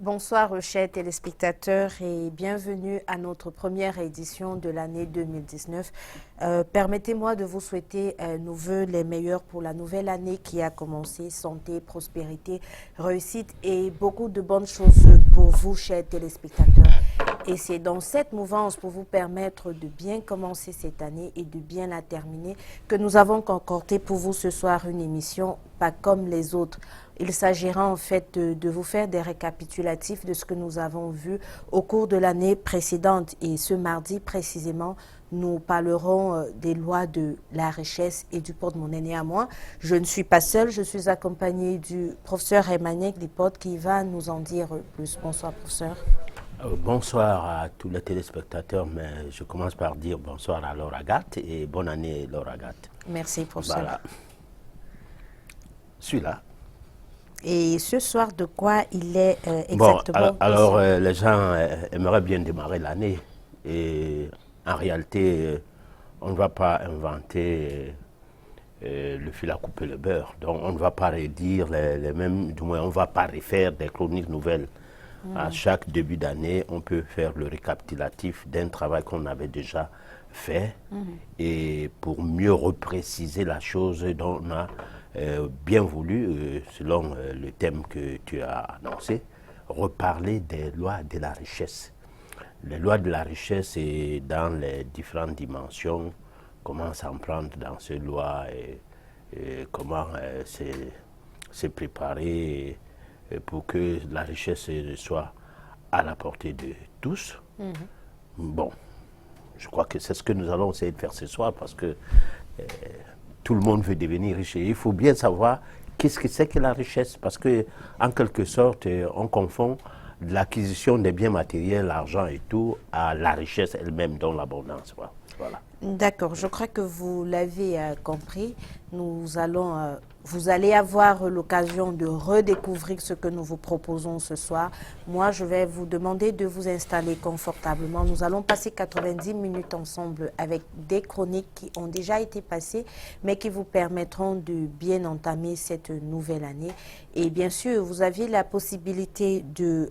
Bonsoir chers téléspectateurs et bienvenue à notre première édition de l'année 2019. Permettez-moi de vous souhaiter nos vœux les meilleurs pour la nouvelle année qui a commencé. Santé, prospérité, réussite et beaucoup de bonnes choses pour vous chers téléspectateurs. Et c'est dans cette mouvance pour vous permettre de bien commencer cette année et de bien la terminer que nous avons concocté pour vous ce soir une émission pas comme les autres. Il s'agira en fait de vous faire des récapitulatifs de ce que nous avons vu au cours de l'année précédente. Et ce mardi précisément, nous parlerons des lois de la richesse et du porte-monnaie. Néanmoins, je ne suis pas seule, je suis accompagnée du professeur Emmanuel Lipote qui va nous en dire plus. Bonsoir professeur. Bonsoir à tous les téléspectateurs, mais je commence par dire bonsoir à Laura Gatt et bonne année Laura Gatt. Merci professeur. Voilà. Celui-là. Et ce soir, de quoi il est exactement? Bon, alors les gens aimeraient bien démarrer l'année et en réalité, on ne va pas inventer le fil à couper le beurre. Donc on ne va pas redire les mêmes, du moins on ne va pas refaire des chroniques nouvelles. À chaque début d'année, on peut faire le récapitulatif d'un travail qu'on avait déjà fait et pour mieux repréciser la chose dont on a bien voulu, selon le thème que tu as annoncé, reparler des lois de la richesse. Les lois de la richesse et dans les différentes dimensions, comment s'en prendre dans ces lois et comment se préparer pour que la richesse soit à la portée de tous. Bon, je crois que c'est ce que nous allons essayer de faire ce soir parce que tout le monde veut devenir riche. Et il faut bien savoir qu'est-ce que c'est que la richesse parce que, en quelque sorte, on confond l'acquisition des biens matériels, l'argent et tout, à la richesse elle-même, dont l'abondance. Voilà. D'accord, je crois que vous l'avez compris. Vous allez avoir l'occasion de redécouvrir ce que nous vous proposons ce soir. Moi, je vais vous demander de vous installer confortablement. Nous allons passer 90 minutes ensemble avec des chroniques qui ont déjà été passées, mais qui vous permettront de bien entamer cette nouvelle année. Et bien sûr, vous avez la possibilité de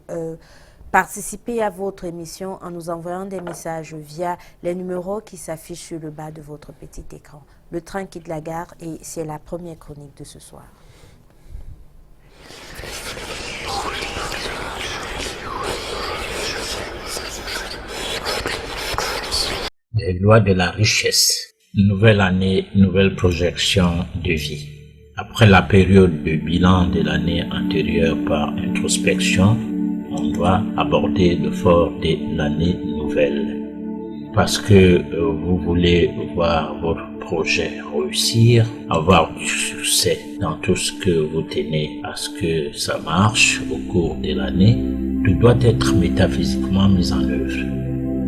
participer à votre émission en nous envoyant des messages via les numéros qui s'affichent sur le bas de votre petit écran. Le train quitte la gare et c'est la première chronique de ce soir. Les lois de la richesse. Nouvelle année, nouvelle projection de vie. Après la période de bilan de l'année antérieure par introspection, on doit aborder le fort de l'année nouvelle. Parce que vous voulez voir votre projet réussir, avoir du succès dans tout ce que vous tenez à ce que ça marche au cours de l'année, tout doit être métaphysiquement mis en œuvre.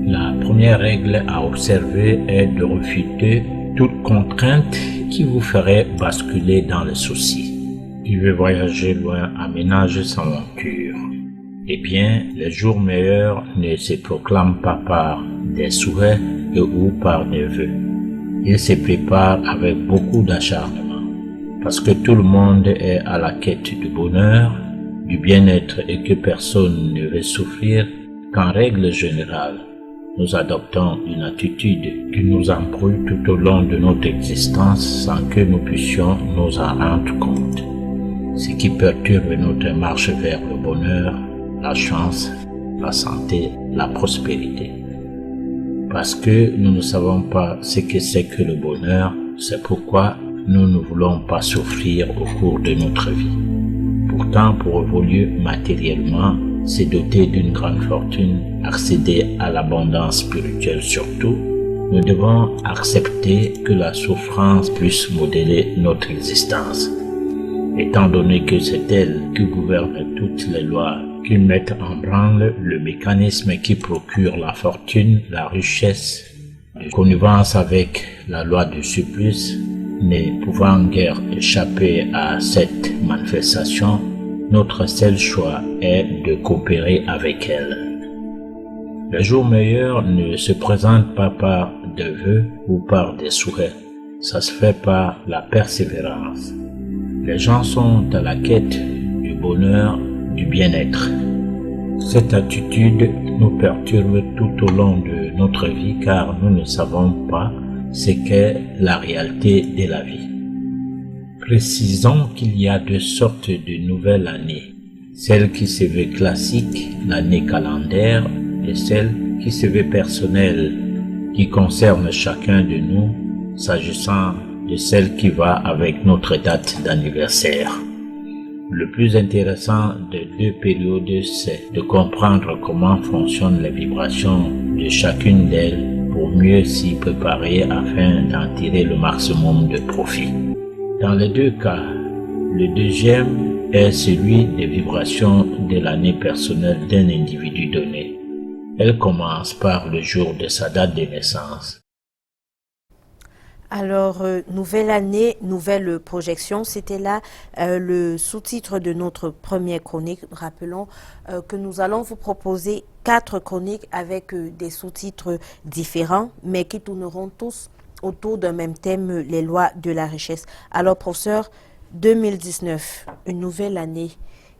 La première règle à observer est de refuter toute contrainte qui vous ferait basculer dans le souci. Qui veut voyager loin aménage sa monture. Eh bien, les jours meilleurs ne se proclament pas par des souhaits ou par des vœux. Ils se préparent avec beaucoup d'acharnement, parce que tout le monde est à la quête du bonheur, du bien-être et que personne ne veut souffrir, qu'en règle générale, nous adoptons une attitude qui nous embrouille tout au long de notre existence sans que nous puissions nous en rendre compte. Ce qui perturbe notre marche vers le bonheur, la chance, la santé, la prospérité. Parce que nous ne savons pas ce que c'est que le bonheur, c'est pourquoi nous ne voulons pas souffrir au cours de notre vie. Pourtant, pour évoluer matériellement, se doter d'une grande fortune, accéder à l'abondance spirituelle surtout, nous devons accepter que la souffrance puisse modeler notre existence. Étant donné que c'est elle qui gouverne toutes les lois qui mettent en branle le mécanisme qui procure la fortune, la richesse, en connivence avec la loi du surplus, ne pouvant guère échapper à cette manifestation, notre seul choix est de coopérer avec elle. Les jours meilleurs ne se présentent pas par des vœux ou par des souhaits, ça se fait par la persévérance. Les gens sont à la quête du bonheur, du bien-être. Cette attitude nous perturbe tout au long de notre vie car nous ne savons pas ce qu'est la réalité de la vie. Précisons qu'il y a deux sortes de nouvelles années. Celle qui se veut classique, l'année calendaire, et celle qui se veut personnelle, qui concerne chacun de nous, s'agissant de celle qui va avec notre date d'anniversaire. Le plus intéressant des deux périodes, c'est de comprendre comment fonctionnent les vibrations de chacune d'elles pour mieux s'y préparer afin d'en tirer le maximum de profit. Dans les deux cas, le deuxième est celui des vibrations de l'année personnelle d'un individu donné. Elle commence par le jour de sa date de naissance. Alors, nouvelle année, nouvelle projection, c'était là le sous-titre de notre première chronique. Rappelons que nous allons vous proposer 4 chroniques avec des sous-titres différents, mais qui tourneront tous autour d'un même thème, les lois de la richesse. Alors, professeur, 2019, une nouvelle année.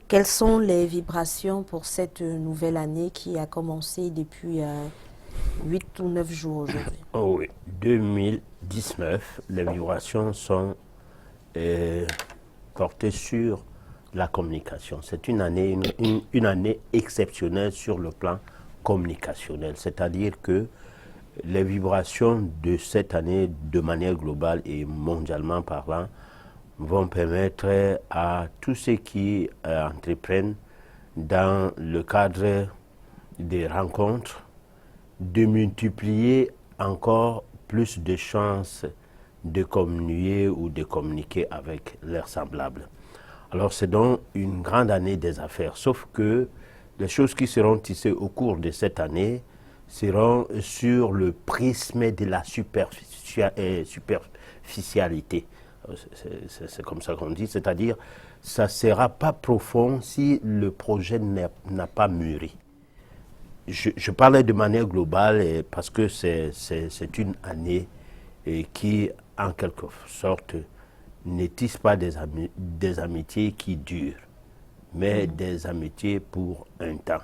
Quelles sont les vibrations pour cette nouvelle année qui a commencé depuis 8 ou 9 jours aujourd'hui? Oh oui, 2019, les vibrations sont portées sur la communication. C'est une année, une année exceptionnelle sur le plan communicationnel. C'est-à-dire que les vibrations de cette année, de manière globale et mondialement parlant, vont permettre à tous ceux qui entreprennent dans le cadre des rencontres de multiplier encore plus de chances de communier ou de communiquer avec leurs semblables. Alors c'est donc une grande année des affaires, sauf que les choses qui seront tissées au cours de cette année seront sur le prisme de la superficialité. C'est comme ça qu'on dit, c'est-à-dire ça ne sera pas profond si le projet n'a pas mûri. Je parlais de manière globale parce que c'est une année qui, en quelque sorte, ne tisse pas des amitiés qui durent, mais des amitiés pour un temps.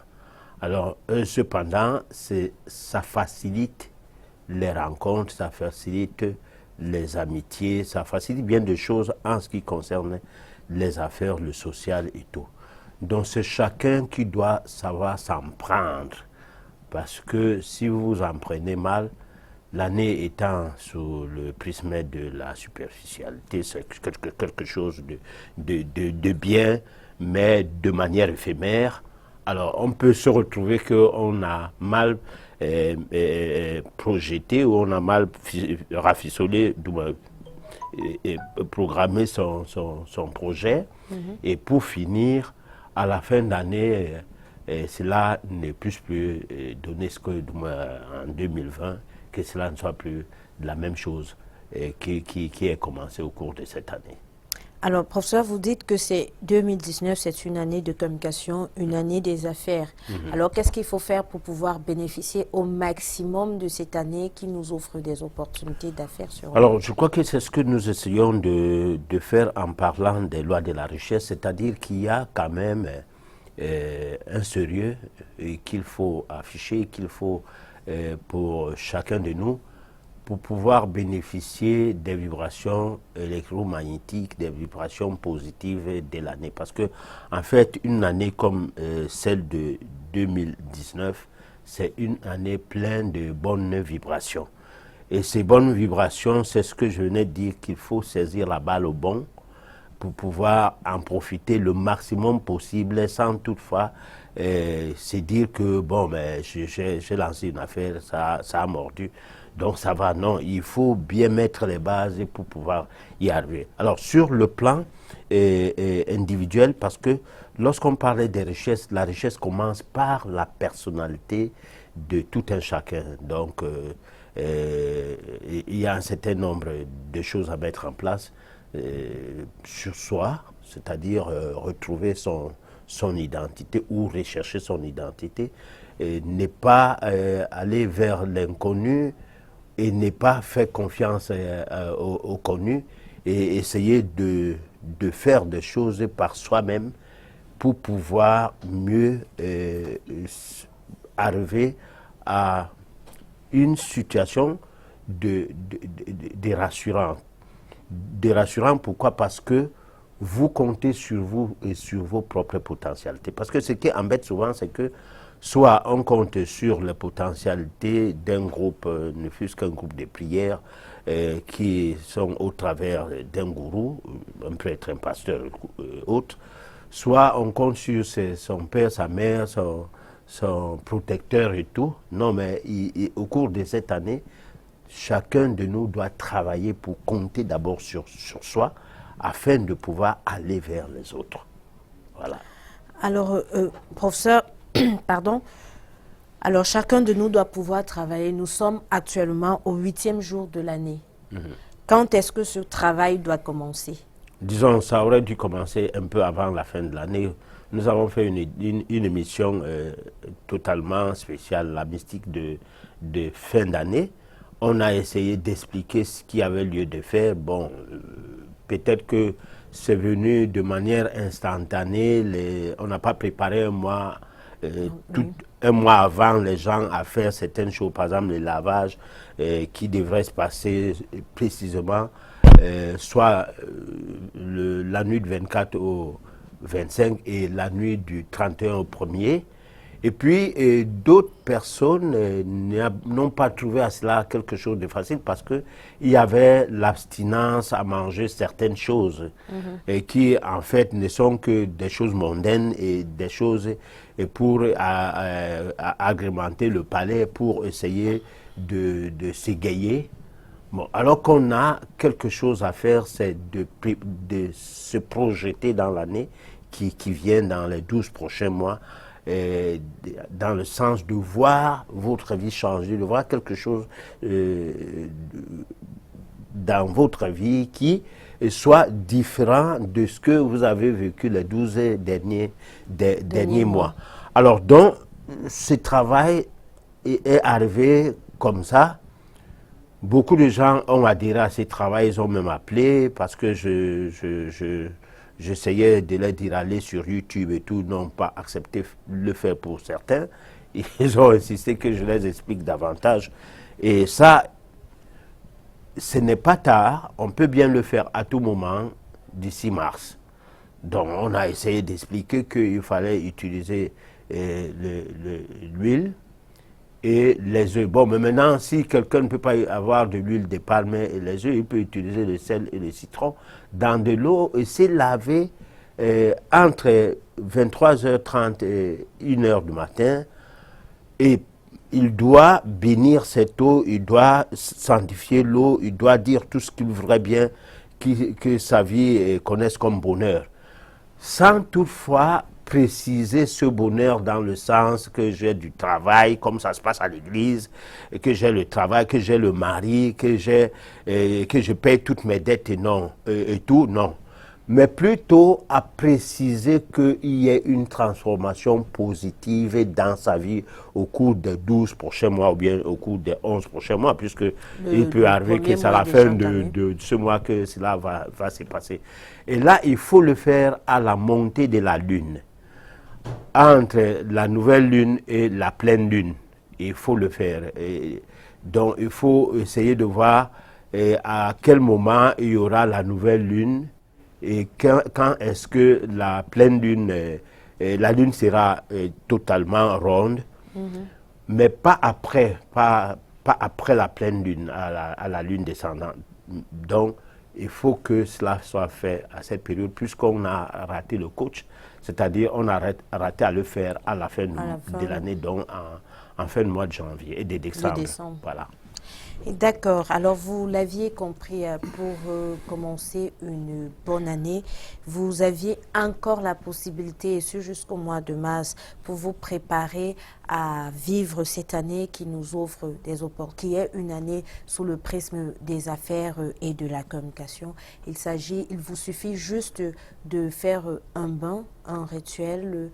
Alors, cependant, ça facilite les rencontres, ça facilite les amitiés, ça facilite bien de choses en ce qui concerne les affaires, le social et tout. Donc, c'est chacun qui doit savoir s'en prendre. Parce que si vous vous en prenez mal, l'année étant sous le prisme de la superficialité, c'est quelque chose de bien, mais de manière éphémère. Alors, on peut se retrouver qu'on a mal projeté ou on a mal rafistolé, programmé son projet. Et pour finir, à la fin d'année, cela ne puisse plus donner ce que en 2020, que cela ne soit plus la même chose qui est commencé au cours de cette année. Alors, professeur, vous dites que 2019, c'est une année de communication, une année des affaires. Alors, qu'est-ce qu'il faut faire pour pouvoir bénéficier au maximum de cette année qui nous offre des opportunités d'affaires sur... Alors, je crois que c'est ce que nous essayons de faire en parlant des lois de la richesse, c'est-à-dire qu'il y a quand même un sérieux qu'il faut afficher, qu'il faut pour chacun de nous, pour pouvoir bénéficier des vibrations électromagnétiques, des vibrations positives de l'année. Parce que, en fait, une année comme celle de 2019, c'est une année pleine de bonnes vibrations. Et ces bonnes vibrations, c'est ce que je venais de dire, qu'il faut saisir la balle au bon pour pouvoir en profiter le maximum possible sans toutefois se dire que, bon, ben, j'ai lancé une affaire, ça a mordu. Donc ça va, non, il faut bien mettre les bases pour pouvoir y arriver. Alors sur le plan individuel, parce que lorsqu'on parlait des richesses, la richesse commence par la personnalité de tout un chacun. Donc il y a un certain nombre de choses à mettre en place sur soi, c'est-à-dire retrouver son identité ou rechercher son identité, ne pas aller vers l'inconnu, et ne pas faire confiance au connu et essayer de faire des choses par soi-même pour pouvoir mieux arriver à une situation de rassurant. Rassurant, pourquoi? Parce que vous comptez sur vous et sur vos propres potentialités. Parce que ce qui embête souvent, c'est que soit on compte sur les potentialités d'un groupe, ne fût-ce qu'un groupe de prières, qui sont au travers d'un gourou, un prêtre, un pasteur, autre, soit on compte sur son père, sa mère, son protecteur et tout. Non, mais au cours de cette année, chacun de nous doit travailler pour compter d'abord sur soi, afin de pouvoir aller vers les autres. Voilà. Alors, professeur, pardon. Alors, chacun de nous doit pouvoir travailler. Nous sommes actuellement au 8e jour de l'année. Quand est-ce que ce travail doit commencer? Disons, ça aurait dû commencer un peu avant la fin de l'année. Nous avons fait une émission totalement spéciale, la mystique de fin d'année. On a essayé d'expliquer ce qui avait lieu de faire. Bon, peut-être que c'est venu de manière instantanée. On n'a pas préparé un mois, un mois avant les gens à faire certaines choses, par exemple le lavage qui devrait se passer précisément soit la nuit du 24 au 25 et la nuit du 31 au 1er. Et puis, d'autres personnes n'ont pas trouvé à cela quelque chose de facile parce qu'il y avait l'abstinence à manger certaines choses et qui, en fait, ne sont que des choses mondaines et des choses pour agrémenter le palais, pour essayer de s'égayer. Bon, alors qu'on a quelque chose à faire, c'est de se projeter dans l'année qui vient dans les 12 prochains mois, dans le sens de voir votre vie changer, de voir quelque chose dans votre vie qui soit différent de ce que vous avez vécu les 12 derniers mois. Alors donc, ce travail est arrivé comme ça. Beaucoup de gens ont adhéré à ce travail, ils ont même appelé parce que j'essayais de les dire aller sur YouTube et tout, n'ont pas accepté de le faire pour certains. Ils ont insisté que je les explique davantage. Et ça, ce n'est pas tard, on peut bien le faire à tout moment d'ici mars. Donc on a essayé d'expliquer qu'il fallait utiliser l'huile et les œufs. Bon, mais maintenant, si quelqu'un ne peut pas avoir de l'huile de palme et les œufs, il peut utiliser le sel et le citron dans de l'eau et se laver entre 23h30 et 1h du matin. Et il doit bénir cette eau, il doit sanctifier l'eau, il doit dire tout ce qu'il voudrait bien que sa vie connaisse comme bonheur. Sans toutefois préciser ce bonheur dans le sens que j'ai du travail, comme ça se passe à l'église, que j'ai le travail, que j'ai le mari, que je paye toutes mes dettes et tout, non. Mais plutôt à préciser qu'il y ait une transformation positive dans sa vie au cours des 12 prochains mois ou bien au cours des 11 prochains mois, puisque il peut arriver que c'est à la fin de ce mois que cela va se passer. Et là, il faut le faire à la montée de la lune. Entre la nouvelle lune et la pleine lune, il faut le faire. Et donc, il faut essayer de voir à quel moment il y aura la nouvelle lune et quand est-ce que la pleine lune, la lune sera totalement ronde, mais pas après la pleine lune, à la lune descendante. Donc, il faut que cela soit fait à cette période, puisqu'on a raté le coach, c'est-à-dire on a raté à le faire à la fin de l'année, donc en fin de mois de janvier et de décembre. Voilà. D'accord. Alors, vous l'aviez compris, pour commencer une bonne année, vous aviez encore la possibilité, et ce jusqu'au mois de mars, pour vous préparer à vivre cette année qui nous offre des opportunités, qui est une année sous le prisme des affaires et de la communication. Il vous suffit juste de faire un bain, un rituel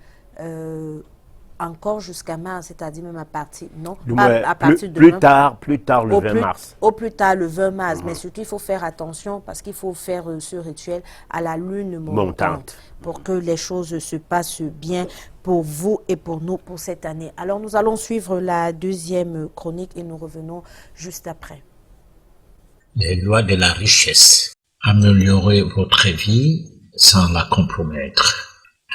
encore jusqu'à mars, c'est-à-dire même à partir, non, pas à partir de plus tard le 20 mars. Au plus tard le 20 mars, mais surtout il faut faire attention parce qu'il faut faire ce rituel à la lune montante pour que les choses se passent bien pour vous et pour nous pour cette année. Alors nous allons suivre la deuxième chronique et nous revenons juste après. Les lois de la richesse. Améliorer votre vie sans la compromettre.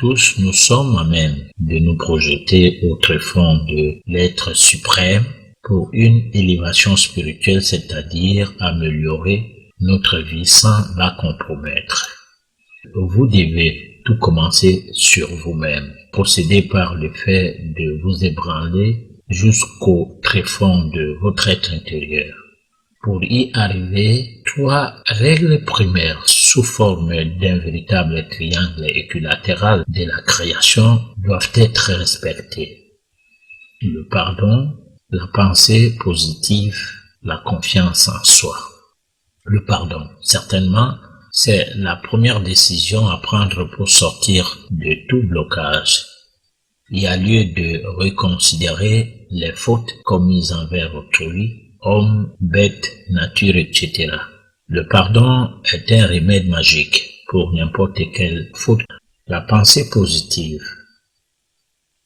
Tous nous sommes à même de nous projeter au tréfonds de l'être suprême pour une élévation spirituelle, c'est-à-dire améliorer notre vie sans la compromettre. Vous devez tout commencer sur vous-même. Procédez par le fait de vous ébranler jusqu'au tréfonds de votre être intérieur. Pour y arriver, 3 règles primaires sous forme d'un véritable triangle équilatéral de la création doivent être respectées. Le pardon, la pensée positive, la confiance en soi. Le pardon, certainement, c'est la première décision à prendre pour sortir de tout blocage. Il y a lieu de reconsidérer les fautes commises envers autrui, homme, bête, nature, etc. Le pardon est un remède magique pour n'importe quelle faute. La pensée positive.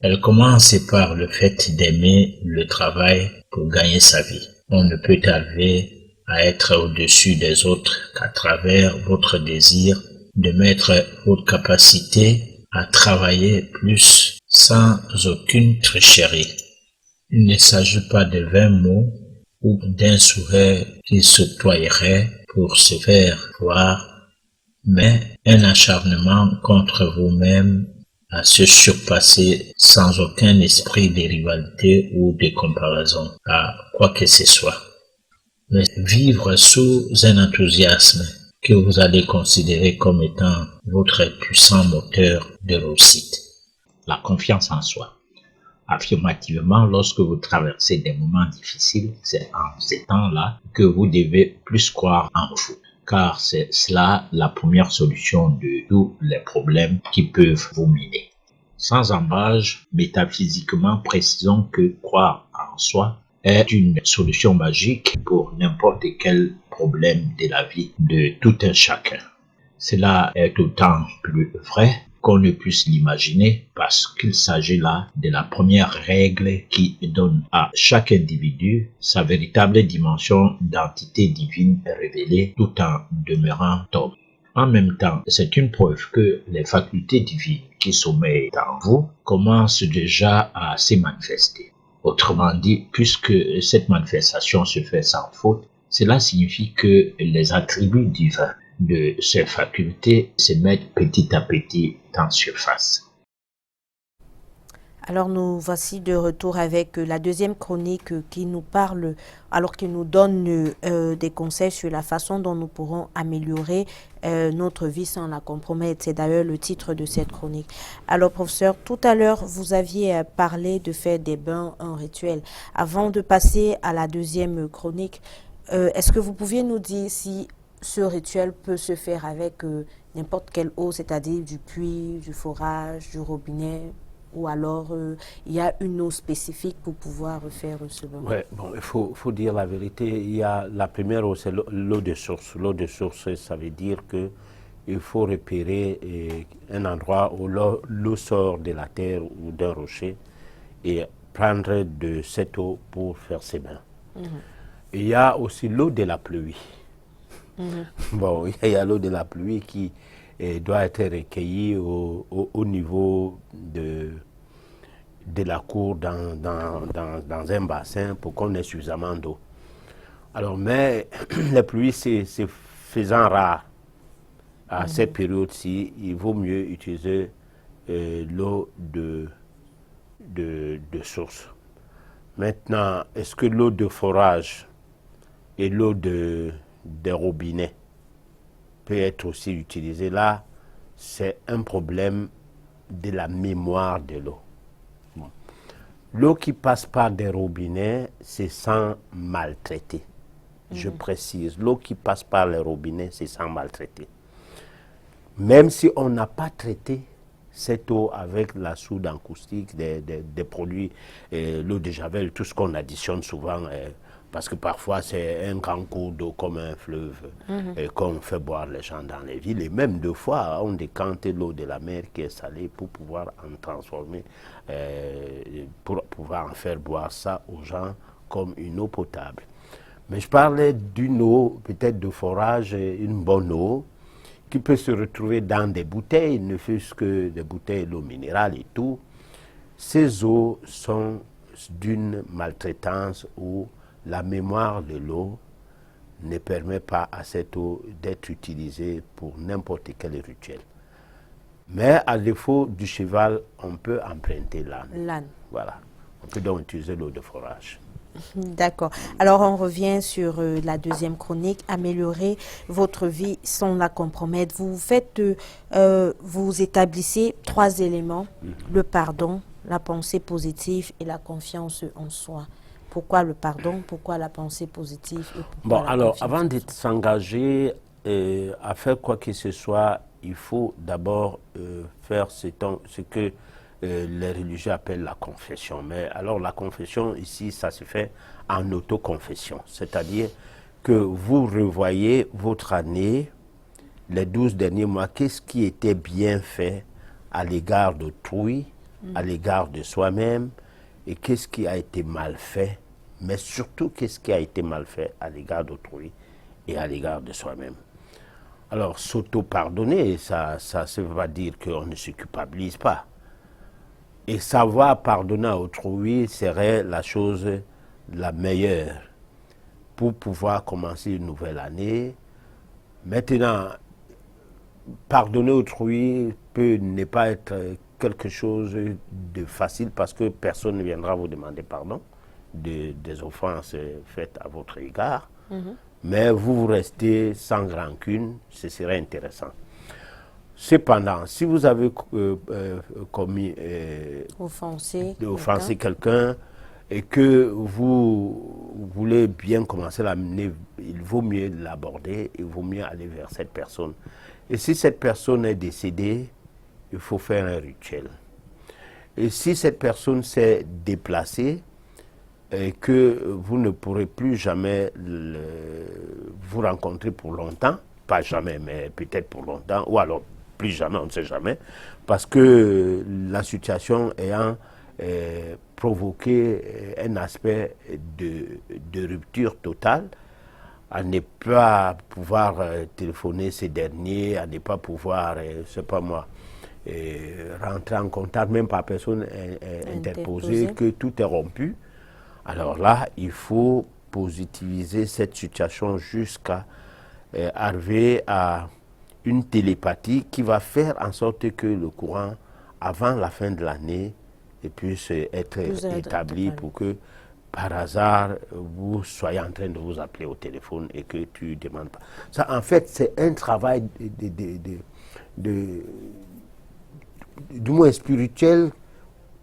Elle commence par le fait d'aimer le travail pour gagner sa vie. On ne peut arriver à être au-dessus des autres qu'à travers votre désir de mettre votre capacité à travailler plus sans aucune tricherie. Il ne s'agit pas de 20 mots ou d'un sourire qui se toyerait pour se faire voir, mais un acharnement contre vous-même à se surpasser sans aucun esprit de rivalité ou de comparaison à quoi que ce soit. Mais vivre sous un enthousiasme que vous allez considérer comme étant votre puissant moteur de réussite. La confiance en soi. Affirmativement, lorsque vous traversez des moments difficiles, c'est en ces temps-là que vous devez plus croire en vous, car c'est cela la première solution de tous les problèmes qui peuvent vous miner. Sans embâche, métaphysiquement, précisons que croire en soi est une solution magique pour n'importe quel problème de la vie de tout un chacun. Cela est d'autant plus vrai qu'on ne puisse l'imaginer parce qu'il s'agit là de la première règle qui donne à chaque individu sa véritable dimension d'entité divine révélée tout en demeurant homme. En même temps, c'est une preuve que les facultés divines qui sommeillent en vous commencent déjà à se manifester. Autrement dit, puisque cette manifestation se fait sans faute, cela signifie que les attributs divins de ces facultés se mettent petit à petit en surface. Alors nous voici de retour avec la deuxième chronique qui nous parle, alors qu'il nous donne des conseils sur la façon dont nous pourrons améliorer notre vie sans la compromettre. C'est d'ailleurs le titre de cette chronique. Alors professeur, tout à l'heure vous aviez parlé de faire des bains en rituel. Avant de passer à la deuxième chronique, est-ce que vous pouviez nous dire si ce rituel peut se faire avec n'importe quelle eau, c'est-à-dire du puits, du forage, du robinet, ou alors il y a une eau spécifique pour pouvoir faire ce bain? Oui, bon, il faut dire la vérité. Il y a la première eau, c'est l'eau de source. L'eau de source, ça veut dire qu'il faut repérer un endroit où l'eau sort de la terre ou d'un rocher et prendre de cette eau pour faire ses bains. Il y a aussi l'eau de la pluie. Bon, il y a l'eau de la pluie qui doit être recueillie au niveau de la cour dans un bassin pour qu'on ait suffisamment d'eau. Alors, mais la pluie, c'est faisant rare à cette période-ci, il vaut mieux utiliser l'eau de source. Maintenant, est-ce que l'eau de forage et l'eau des robinets peut être aussi utilisée? Là, c'est un problème de la mémoire de l'eau. Bon. L'eau qui passe par des robinets, c'est sans maltraiter. Je précise, l'eau qui passe par les robinets, c'est sans maltraiter. Même si on n'a pas traité, cette eau avec la soude en caustique, des produits, l'eau de Javel, tout ce qu'on additionne souvent, parce que parfois c'est un grand cours d'eau comme un fleuve qu'on fait boire les gens dans les villes. Et même deux fois, on décante l'eau de la mer qui est salée pour pouvoir en transformer, pour pouvoir en faire boire ça aux gens comme une eau potable. Mais je parlais d'une eau, peut-être de forage, une bonne eau, qui peut se retrouver dans des bouteilles, ne fût-ce que des bouteilles d'eau minérale et tout. Ces eaux sont d'une maltraitance où la mémoire de l'eau ne permet pas à cette eau d'être utilisée pour n'importe quel rituel. Mais à défaut du cheval, on peut emprunter l'âne. L'âne. Voilà. On peut donc utiliser l'eau de forage. D'accord. Alors, on revient sur la deuxième chronique, améliorer votre vie sans la compromettre. Vous établissez 3 éléments, le pardon, la pensée positive et la confiance en soi. Pourquoi le pardon? Pourquoi la pensée positive? Et bon, alors, avant de s'engager à faire quoi que ce soit, il faut d'abord faire ce que les religieux appellent la confession. Mais alors la confession ici, ça se fait en autoconfession. C'est-à-dire que vous revoyez votre année, les 12 derniers mois, qu'est-ce qui était bien fait à l'égard d'autrui, à l'égard de soi-même, et qu'est-ce qui a été mal fait, mais surtout qu'est-ce qui a été mal fait à l'égard d'autrui et à l'égard de soi-même. Alors s'auto-pardonner, ça ne veut pas dire qu'on ne se culpabilise pas. Et savoir pardonner à autrui serait la chose la meilleure pour pouvoir commencer une nouvelle année. Maintenant, pardonner autrui peut ne pas être quelque chose de facile parce que personne ne viendra vous demander pardon des offenses faites à votre égard. Mais vous restez sans rancune, ce serait intéressant. Cependant, si vous avez commis offensé quelqu'un et que vous voulez bien commencer l'année, il vaut mieux l'aborder, il vaut mieux aller vers cette personne. Et si cette personne est décédée, il faut faire un rituel. Et si cette personne s'est déplacée et que vous ne pourrez plus jamais vous rencontrer pour longtemps, pas jamais, mais peut-être pour longtemps, ou alors plus jamais, on ne sait jamais, parce que la situation ayant provoqué un aspect de rupture totale, à ne pas pouvoir téléphoner ces derniers, à ne pas pouvoir, je ne sais pas moi, rentrer en contact, même par personne interposée, que tout est rompu. Alors là, il faut positiviser cette situation jusqu'à arriver à une télépathie qui va faire en sorte que le courant, avant la fin de l'année, puisse être établi pour que, par hasard, vous soyez en train de vous appeler au téléphone et que tu ne demandes pas. Ça, en fait, c'est un travail du moins spirituel,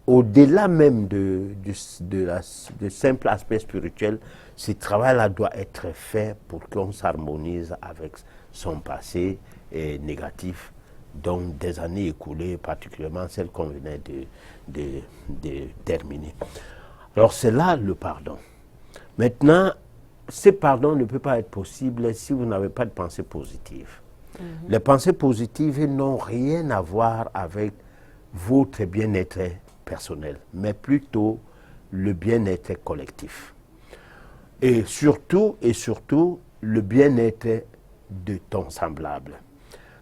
au-delà même de simple aspect spirituel. Ce travail-là doit être fait pour qu'on s'harmonise avec son passé négatif, donc des années écoulées, particulièrement celles qu'on venait de terminer. Alors c'est là le pardon. Maintenant, ce pardon ne peut pas être possible si vous n'avez pas de pensée positive. Les pensées positives n'ont rien à voir avec votre bien-être personnel, mais plutôt le bien-être collectif. Et surtout, le bien-être de ton semblable.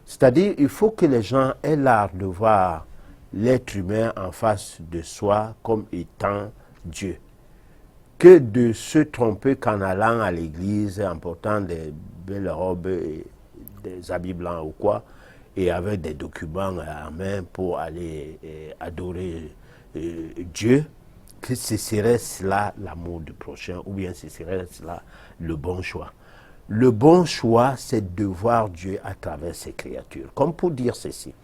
C'est-à-dire, il faut que les gens aient l'art de voir l'être humain en face de soi comme étant Dieu. Que de se tromper qu'en allant à l'église, en portant des belles robes, et des habits blancs ou quoi, et avec des documents en main pour aller adorer Dieu, que ce serait cela l'amour du prochain, ou bien ce serait cela le bon choix. Le bon choix, c'est de voir Dieu à travers ses créatures. Comme pour dire ceci,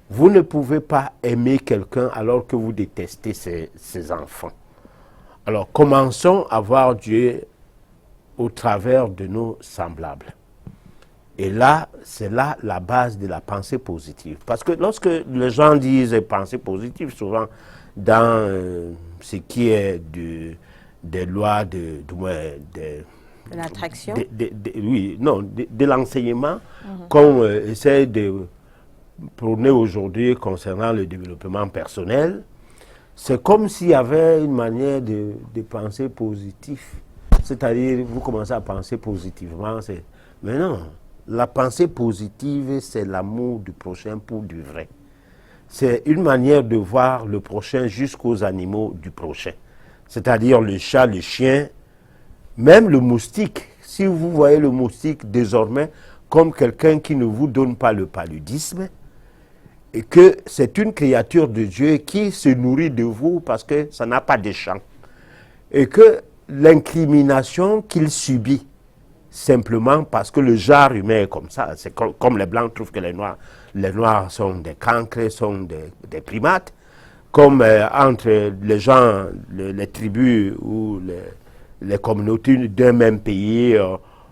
vous ne pouvez pas aimer quelqu'un alors que vous détestez ses enfants. Alors, commençons à voir Dieu au travers de nos semblables. Et là, c'est là la base de la pensée positive. Parce que lorsque les gens disent pensée positive, souvent dans ce qui est des lois de l'attraction. Oui, non, de l'enseignement qu'on essaie de prôner aujourd'hui concernant le développement personnel, c'est comme s'il y avait une manière de penser positif. C'est-à-dire, vous commencez à penser positivement. Mais non, la pensée positive, c'est l'amour du prochain pour du vrai. C'est une manière de voir le prochain jusqu'aux animaux du prochain. C'est-à-dire le chat, le chien, même le moustique. Si vous voyez le moustique désormais comme quelqu'un qui ne vous donne pas le paludisme, et que c'est une créature de Dieu qui se nourrit de vous parce que ça n'a pas de champ. Et que l'incrimination qu'il subit, simplement parce que le genre humain est comme ça, c'est comme les Blancs trouvent que les Noirs sont des cancres, sont des primates, comme entre les gens, les tribus ou les communautés d'un même pays,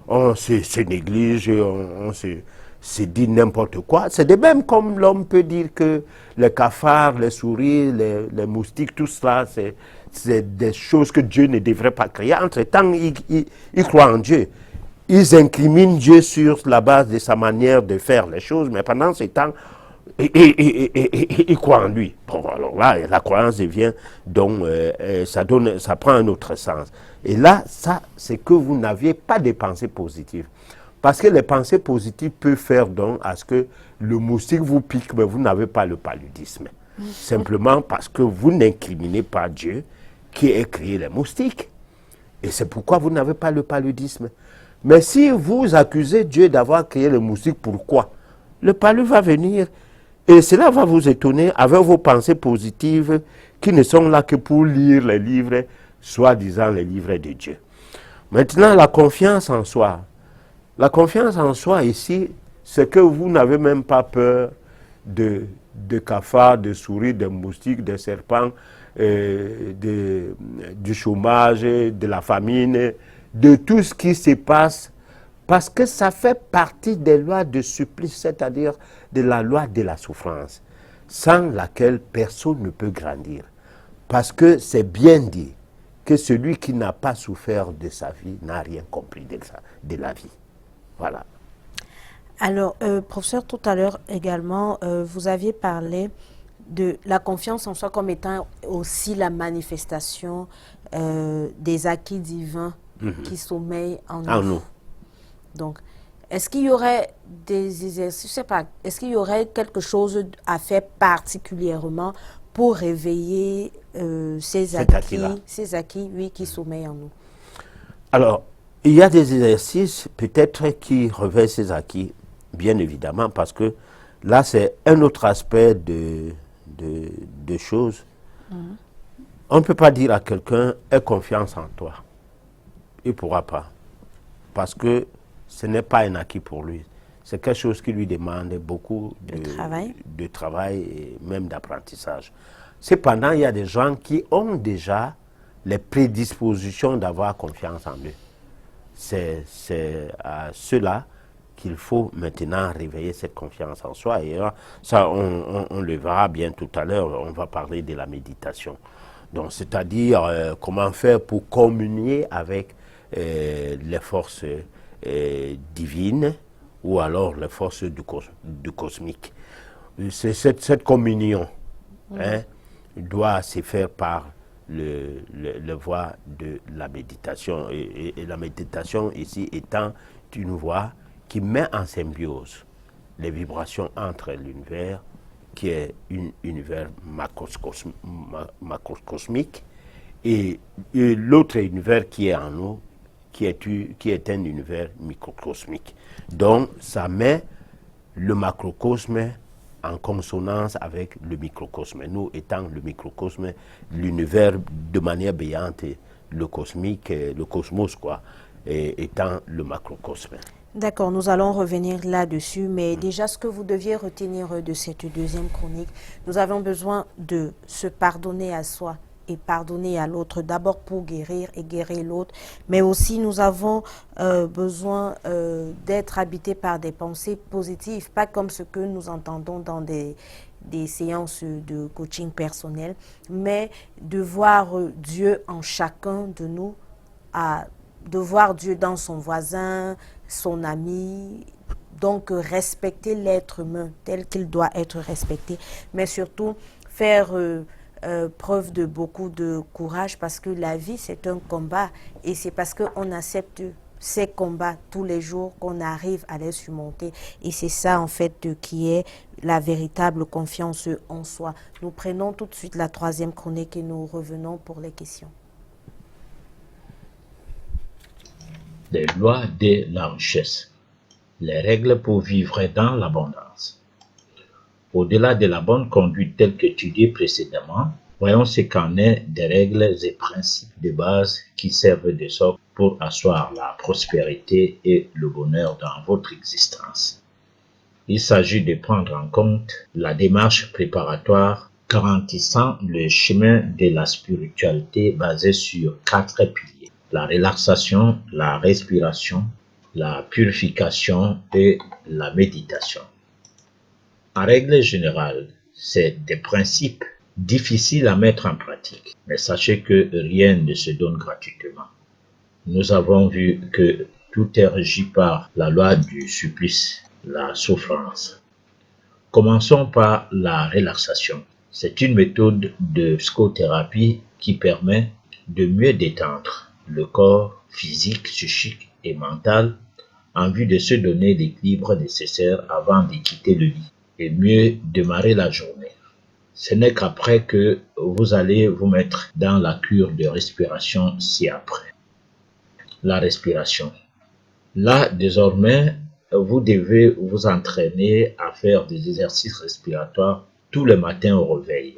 on se néglige, on se dit n'importe quoi. C'est de même comme l'homme peut dire que les cafards, les souris, les moustiques, tout cela, c'est des choses que Dieu ne devrait pas créer. Entre-temps, ils croient en Dieu. Ils incriminent Dieu sur la base de sa manière de faire les choses, mais pendant ce temps, ils croient en lui. Bon, alors là, la croyance devient, donc, ça prend un autre sens. Et là, ça, c'est que vous n'aviez pas de pensées positives. Parce que les pensées positives peuvent faire donc à ce que le moustique vous pique, mais vous n'avez pas le paludisme. Simplement parce que vous n'incriminez pas Dieu qui a créé les moustiques. Et c'est pourquoi vous n'avez pas le paludisme. Mais si vous accusez Dieu d'avoir créé le moustique, pourquoi? Le palu va venir. Et cela va vous étonner avec vos pensées positives qui ne sont là que pour lire les livres, soi-disant les livres de Dieu. Maintenant, la confiance en soi. La confiance en soi ici, c'est que vous n'avez même pas peur de cafards, de souris, de moustiques, de serpents, du chômage, de la famine, de tout ce qui se passe, parce que ça fait partie des lois de supplice, c'est-à-dire de la loi de la souffrance, sans laquelle personne ne peut grandir. Parce que c'est bien dit que celui qui n'a pas souffert de sa vie n'a rien compris de la vie. Voilà. Alors, professeur, tout à l'heure également, vous aviez parlé de la confiance en soi comme étant aussi la manifestation des acquis divins qui sommeillent en nous. Donc, est-ce qu'il y aurait des exercices, je sais pas, est-ce qu'il y aurait quelque chose à faire particulièrement pour réveiller ces acquis, oui, qui sommeillent en nous? Alors, il y a des exercices peut-être qui réveillent ces acquis, bien évidemment, parce que là, c'est un autre aspect de choses. On ne peut pas dire à quelqu'un « aie confiance en toi ». Il ne pourra pas, parce que ce n'est pas un acquis pour lui. C'est quelque chose qui lui demande beaucoup de travail et même d'apprentissage. Cependant, il y a des gens qui ont déjà les prédispositions d'avoir confiance en eux. C'est à ceux-là qu'il faut maintenant réveiller cette confiance en soi. Et là, ça, on le verra bien tout à l'heure, on va parler de la méditation. Donc, c'est-à-dire comment faire pour communier avec les forces divines ou alors les forces du cosmique. Cette communion doit se faire par le voie de la méditation. Et la méditation ici étant une voie qui met en symbiose les vibrations entre l'univers, qui est un univers macrocosmique, et l'autre univers qui est en nous, qui est un univers microcosmique. Donc, ça met le macrocosme en consonance avec le microcosme. Nous étant le microcosme, l'univers de manière béante, le cosmique, le cosmos, quoi, étant le macrocosme. D'accord, nous allons revenir là-dessus, mais déjà ce que vous deviez retenir de cette deuxième chronique, nous avons besoin de se pardonner à soi et pardonner à l'autre, d'abord pour guérir et guérir l'autre, mais aussi nous avons besoin d'être habités par des pensées positives, pas comme ce que nous entendons dans des séances de coaching personnel, mais de voir Dieu en chacun de nous, de voir Dieu dans son voisin, son ami, donc respecter l'être humain tel qu'il doit être respecté, mais surtout faire preuve de beaucoup de courage parce que la vie c'est un combat et c'est parce qu'on accepte ces combats tous les jours qu'on arrive à les surmonter et c'est ça en fait qui est la véritable confiance en soi. Nous prenons tout de suite la 3e chronique et nous revenons pour les questions. Les lois de la richesse. Les règles pour vivre dans l'abondance. Au-delà de la bonne conduite telle qu'étudiée précédemment, voyons ce qu'en est des règles et principes de base qui servent de socle pour asseoir la prospérité et le bonheur dans votre existence. Il s'agit de prendre en compte la démarche préparatoire garantissant le chemin de la spiritualité basée sur 4 piliers: la relaxation, la respiration, la purification et la méditation. En règle générale, c'est des principes difficiles à mettre en pratique, mais sachez que rien ne se donne gratuitement. Nous avons vu que tout est régi par la loi du supplice, la souffrance. Commençons par la relaxation. C'est une méthode de psychothérapie qui permet de mieux détendre le corps physique, psychique et mental en vue de se donner l'équilibre nécessaire avant de quitter le lit et mieux démarrer la journée. Ce n'est qu'après que vous allez vous mettre dans la cure de respiration ci-après. La respiration. Là, désormais, vous devez vous entraîner à faire des exercices respiratoires tous les matins au réveil.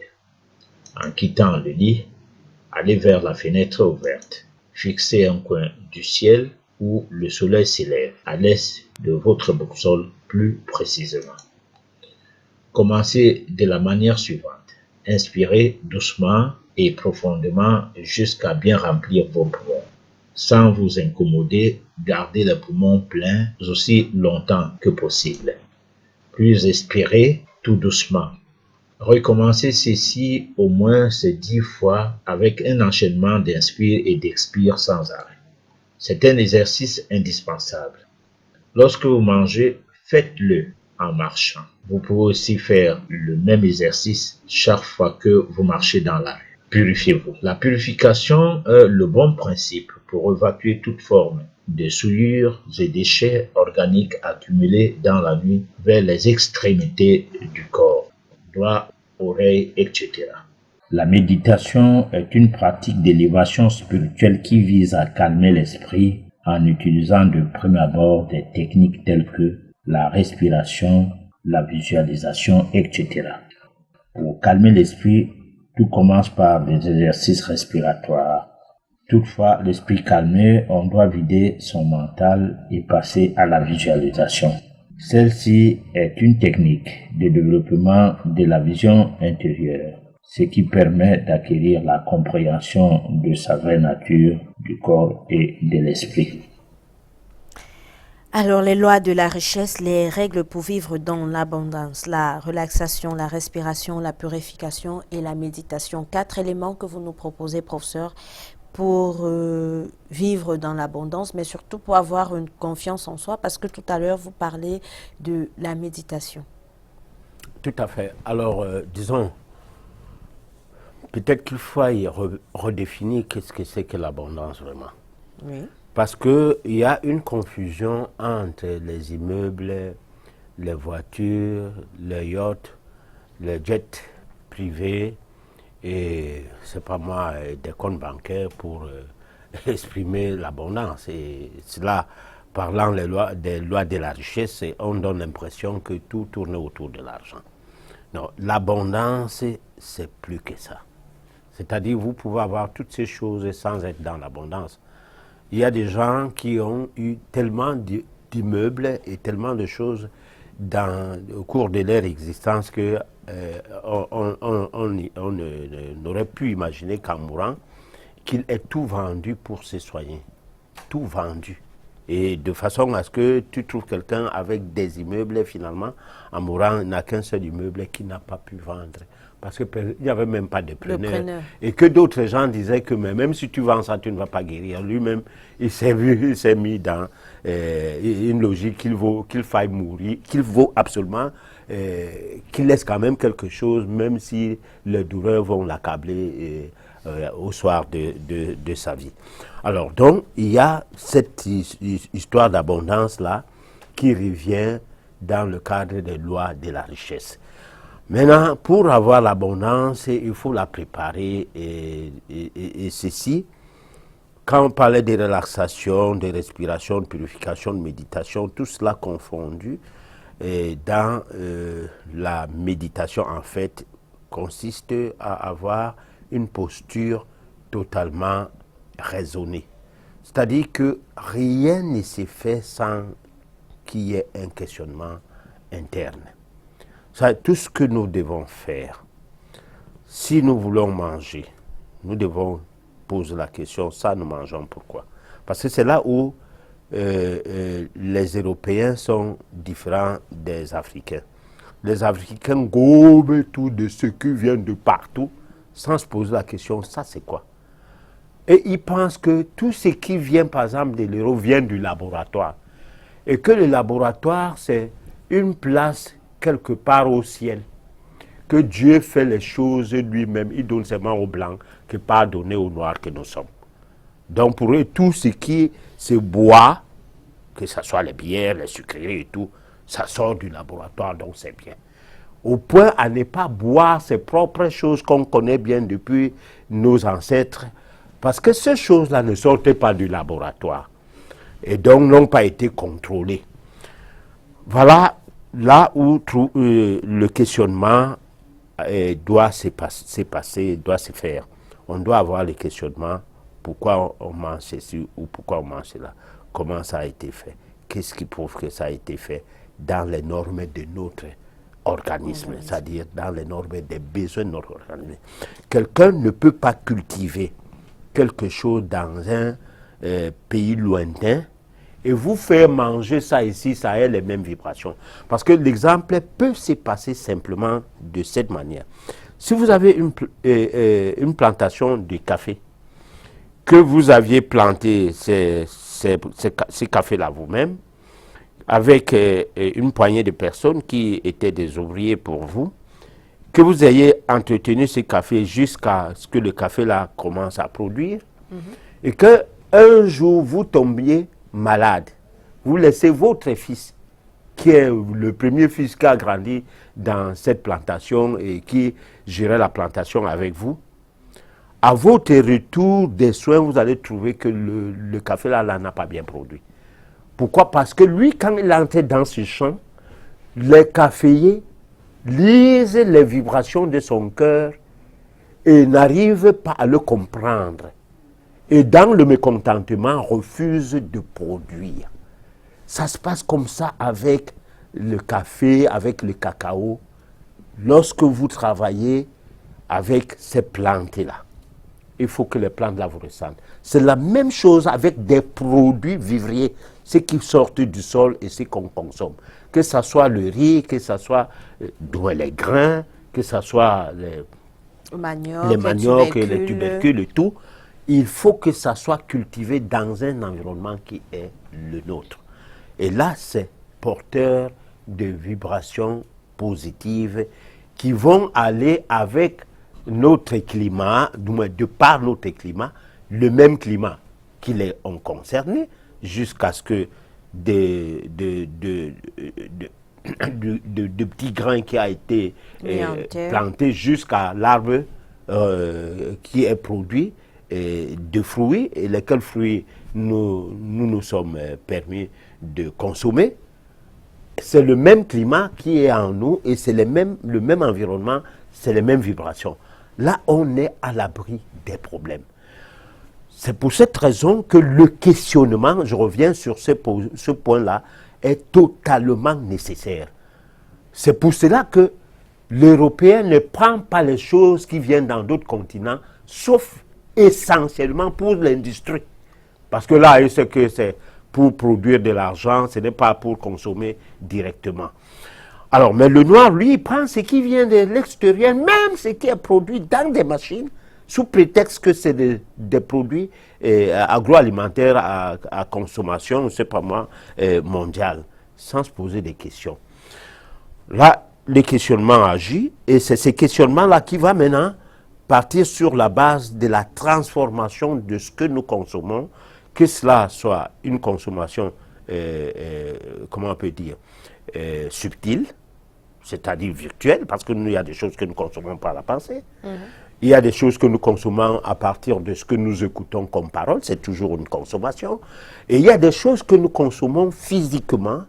En quittant le lit, allez vers la fenêtre ouverte. Fixez un coin du ciel où le soleil s'élève, à l'est de votre boussole plus précisément. Commencez de la manière suivante. Inspirez doucement et profondément jusqu'à bien remplir vos poumons. Sans vous incommoder, gardez les poumons pleins aussi longtemps que possible. Puis expirez tout doucement. Recommencez ceci au moins ces 10 fois avec un enchaînement d'inspire et d'expire sans arrêt. C'est un exercice indispensable. Lorsque vous mangez, faites-le en marchant. Vous pouvez aussi faire le même exercice chaque fois que vous marchez dans la rue. Purifiez-vous. La purification est le bon principe pour évacuer toute forme de souillures et déchets organiques accumulés dans la nuit vers les extrémités du corps, doigts, oreilles, etc. La méditation est une pratique d'élévation spirituelle qui vise à calmer l'esprit en utilisant de prime abord des techniques telles que la respiration, la visualisation, etc. Pour calmer l'esprit, tout commence par des exercices respiratoires. Toutefois, l'esprit calmé, on doit vider son mental et passer à la visualisation. Celle-ci est une technique de développement de la vision intérieure, ce qui permet d'acquérir la compréhension de sa vraie nature, du corps et de l'esprit. Alors, les lois de la richesse, les règles pour vivre dans l'abondance, la relaxation, la respiration, la purification et la méditation. 4 éléments que vous nous proposez, professeur, pour vivre dans l'abondance, mais surtout pour avoir une confiance en soi, parce que tout à l'heure, vous parlez de la méditation. Tout à fait. Alors, disons, peut-être qu'il faut y redéfinir qu'est-ce que c'est que l'abondance vraiment. Oui. Parce qu'il y a une confusion entre les immeubles, les voitures, les yachts, les jets privés et, c'est pas moi, des comptes bancaires pour exprimer l'abondance. Et cela, parlant des lois de la richesse, on donne l'impression que tout tourne autour de l'argent. Non, l'abondance, c'est plus que ça. C'est-à-dire, vous pouvez avoir toutes ces choses sans être dans l'abondance. Il y a des gens qui ont eu tellement d'immeubles et tellement de choses au cours de leur existence que on n'aurait pu imaginer qu'en mourant, qu'il ait tout vendu pour se soigner. Tout vendu. Et de façon à ce que tu trouves quelqu'un avec des immeubles, et finalement, en mourant, il n'a qu'un seul immeuble qu'il n'a pas pu vendre. Parce qu'il n'y avait même pas de preneur. Et que d'autres gens disaient que même si tu vends ça, tu ne vas pas guérir. Lui-même, il s'est mis dans une logique qu'il faille mourir, qu'il vaut absolument, qu'il laisse quand même quelque chose, même si les douleurs vont l'accabler au soir de sa vie. Alors, donc, il y a cette histoire d'abondance-là qui revient dans le cadre des lois de la richesse. Maintenant, pour avoir l'abondance, il faut la préparer et ceci, quand on parlait de relaxation, de respiration, de purification, de méditation, tout cela confondu, dans la méditation, en fait, consiste à avoir une posture totalement raisonnée. C'est-à-dire que rien ne s'est fait sans qu'il y ait un questionnement interne. Tout ce que nous devons faire, si nous voulons manger, nous devons poser la question, ça nous mangeons pourquoi? Parce que c'est là où les Européens sont différents des Africains. Les Africains gobent tout de ce qui vient de partout, sans se poser la question, ça c'est quoi? Et ils pensent que tout ce qui vient, par exemple, de l'euro vient du laboratoire. Et que le laboratoire, c'est une place quelque part au ciel, que Dieu fait les choses lui-même, il donne seulement aux blancs, que pas donné aux noirs que nous sommes. Donc pour eux, tout ce qui se boit, que ce soit les bières, les sucreries et tout, ça sort du laboratoire, donc c'est bien. Au point à ne pas boire ces propres choses qu'on connaît bien depuis nos ancêtres, parce que ces choses-là ne sortaient pas du laboratoire, et donc n'ont pas été contrôlées. Voilà là où le questionnement doit se passer, doit se faire. On doit avoir le questionnement, pourquoi on mange ceci ou pourquoi on mange cela, comment ça a été fait, qu'est-ce qui prouve que ça a été fait dans les normes de notre organisme, c'est-à-dire dans les normes des besoins de notre organisme. Quelqu'un ne peut pas cultiver quelque chose dans un pays lointain et vous faire manger ça ici, ça a les mêmes vibrations. Parce que l'exemple peut se passer simplement de cette manière. Si vous avez une plantation de café, que vous aviez planté ces cafés-là vous-même, avec une poignée de personnes qui étaient des ouvriers pour vous, que vous ayez entretenu ce café jusqu'à ce que le café-là commence à produire, et qu'un jour vous tombiez malade, vous laissez votre fils, qui est le premier fils qui a grandi dans cette plantation et qui gérait la plantation avec vous, à votre retour des soins, vous allez trouver que le café là n'a pas bien produit. Pourquoi? Parce que lui, quand il entrait dans ce champ, les caféiers lisent les vibrations de son cœur et n'arrivent pas à le comprendre. Et dans le mécontentement, refuse de produire. Ça se passe comme ça avec le café, avec le cacao, lorsque vous travaillez avec ces plantes-là. Il faut que les plantes-là vous ressentent. C'est la même chose avec des produits vivriers, ceux qui sortent du sol et ceux qu'on consomme. Que ce soit le riz, que ce soit les grains, que ce soit les maniocs, les tubercules et tout. Il faut que ça soit cultivé dans un environnement qui est le nôtre. Et là, c'est porteur de vibrations positives qui vont aller avec notre climat, de par notre climat, le même climat qui les ont concernés, jusqu'à ce que de petits grains qui a été planté jusqu'à l'arbre qui est produit, de fruits, et lesquels fruits nous sommes permis de consommer. C'est le même climat qui est en nous et c'est le même environnement, c'est les mêmes vibrations. Là, on est à l'abri des problèmes. C'est pour cette raison que le questionnement, je reviens sur ce point-là, est totalement nécessaire. C'est pour cela que l'Européen ne prend pas les choses qui viennent dans d'autres continents, sauf essentiellement pour l'industrie. Parce que là, ce que c'est pour produire de l'argent, ce n'est pas pour consommer directement. Alors, mais le noir, lui, il prend ce qui vient de l'extérieur, même ce qui est produit dans des machines, sous prétexte que c'est des produits agroalimentaires à consommation, je ne sais pas moi, mondiale, sans se poser des questions. Là, le questionnement agit, et c'est ce questionnement-là qui va maintenant partir sur la base de la transformation de ce que nous consommons, que cela soit une consommation, comment on peut dire, subtile, c'est-à-dire virtuelle, parce qu'il y a des choses que nous consommons par la pensée. Il y a des choses que nous consommons à partir de ce que nous écoutons comme parole, c'est toujours une consommation. Et il y a des choses que nous consommons physiquement.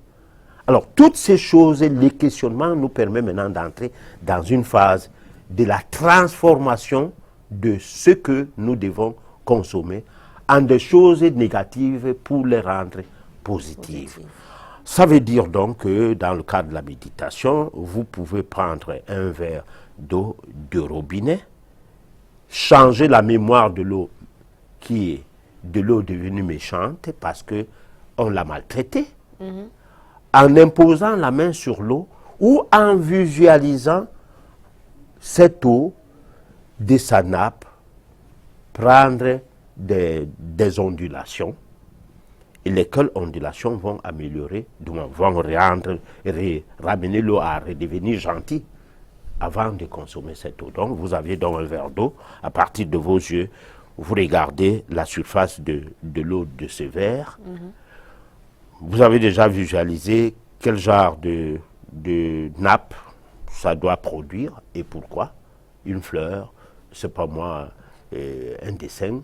Alors, toutes ces choses et les questionnements nous permettent maintenant d'entrer dans une phase de la transformation de ce que nous devons consommer en des choses négatives pour les rendre positives. Ça veut dire donc que dans le cadre de la méditation, vous pouvez prendre un verre d'eau de robinet, changer la mémoire de l'eau qui est de l'eau devenue méchante parce qu'on l'a maltraitée, en imposant la main sur l'eau ou en visualisant cette eau de sa nappe prendre des ondulations, et lesquelles ondulations vont améliorer, vont ramener l'eau à redevenir gentille avant de consommer cette eau. Donc vous avez donc un verre d'eau, à partir de vos yeux, vous regardez la surface de l'eau de ce verre. Vous avez déjà visualisé quel genre de nappe ça doit produire et pourquoi. Une fleur, c'est pas moi, un dessin.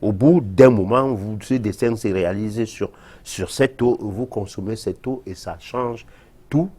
Au bout d'un moment, ce dessin s'est réalisé sur cette eau, vous consommez cette eau et ça change tout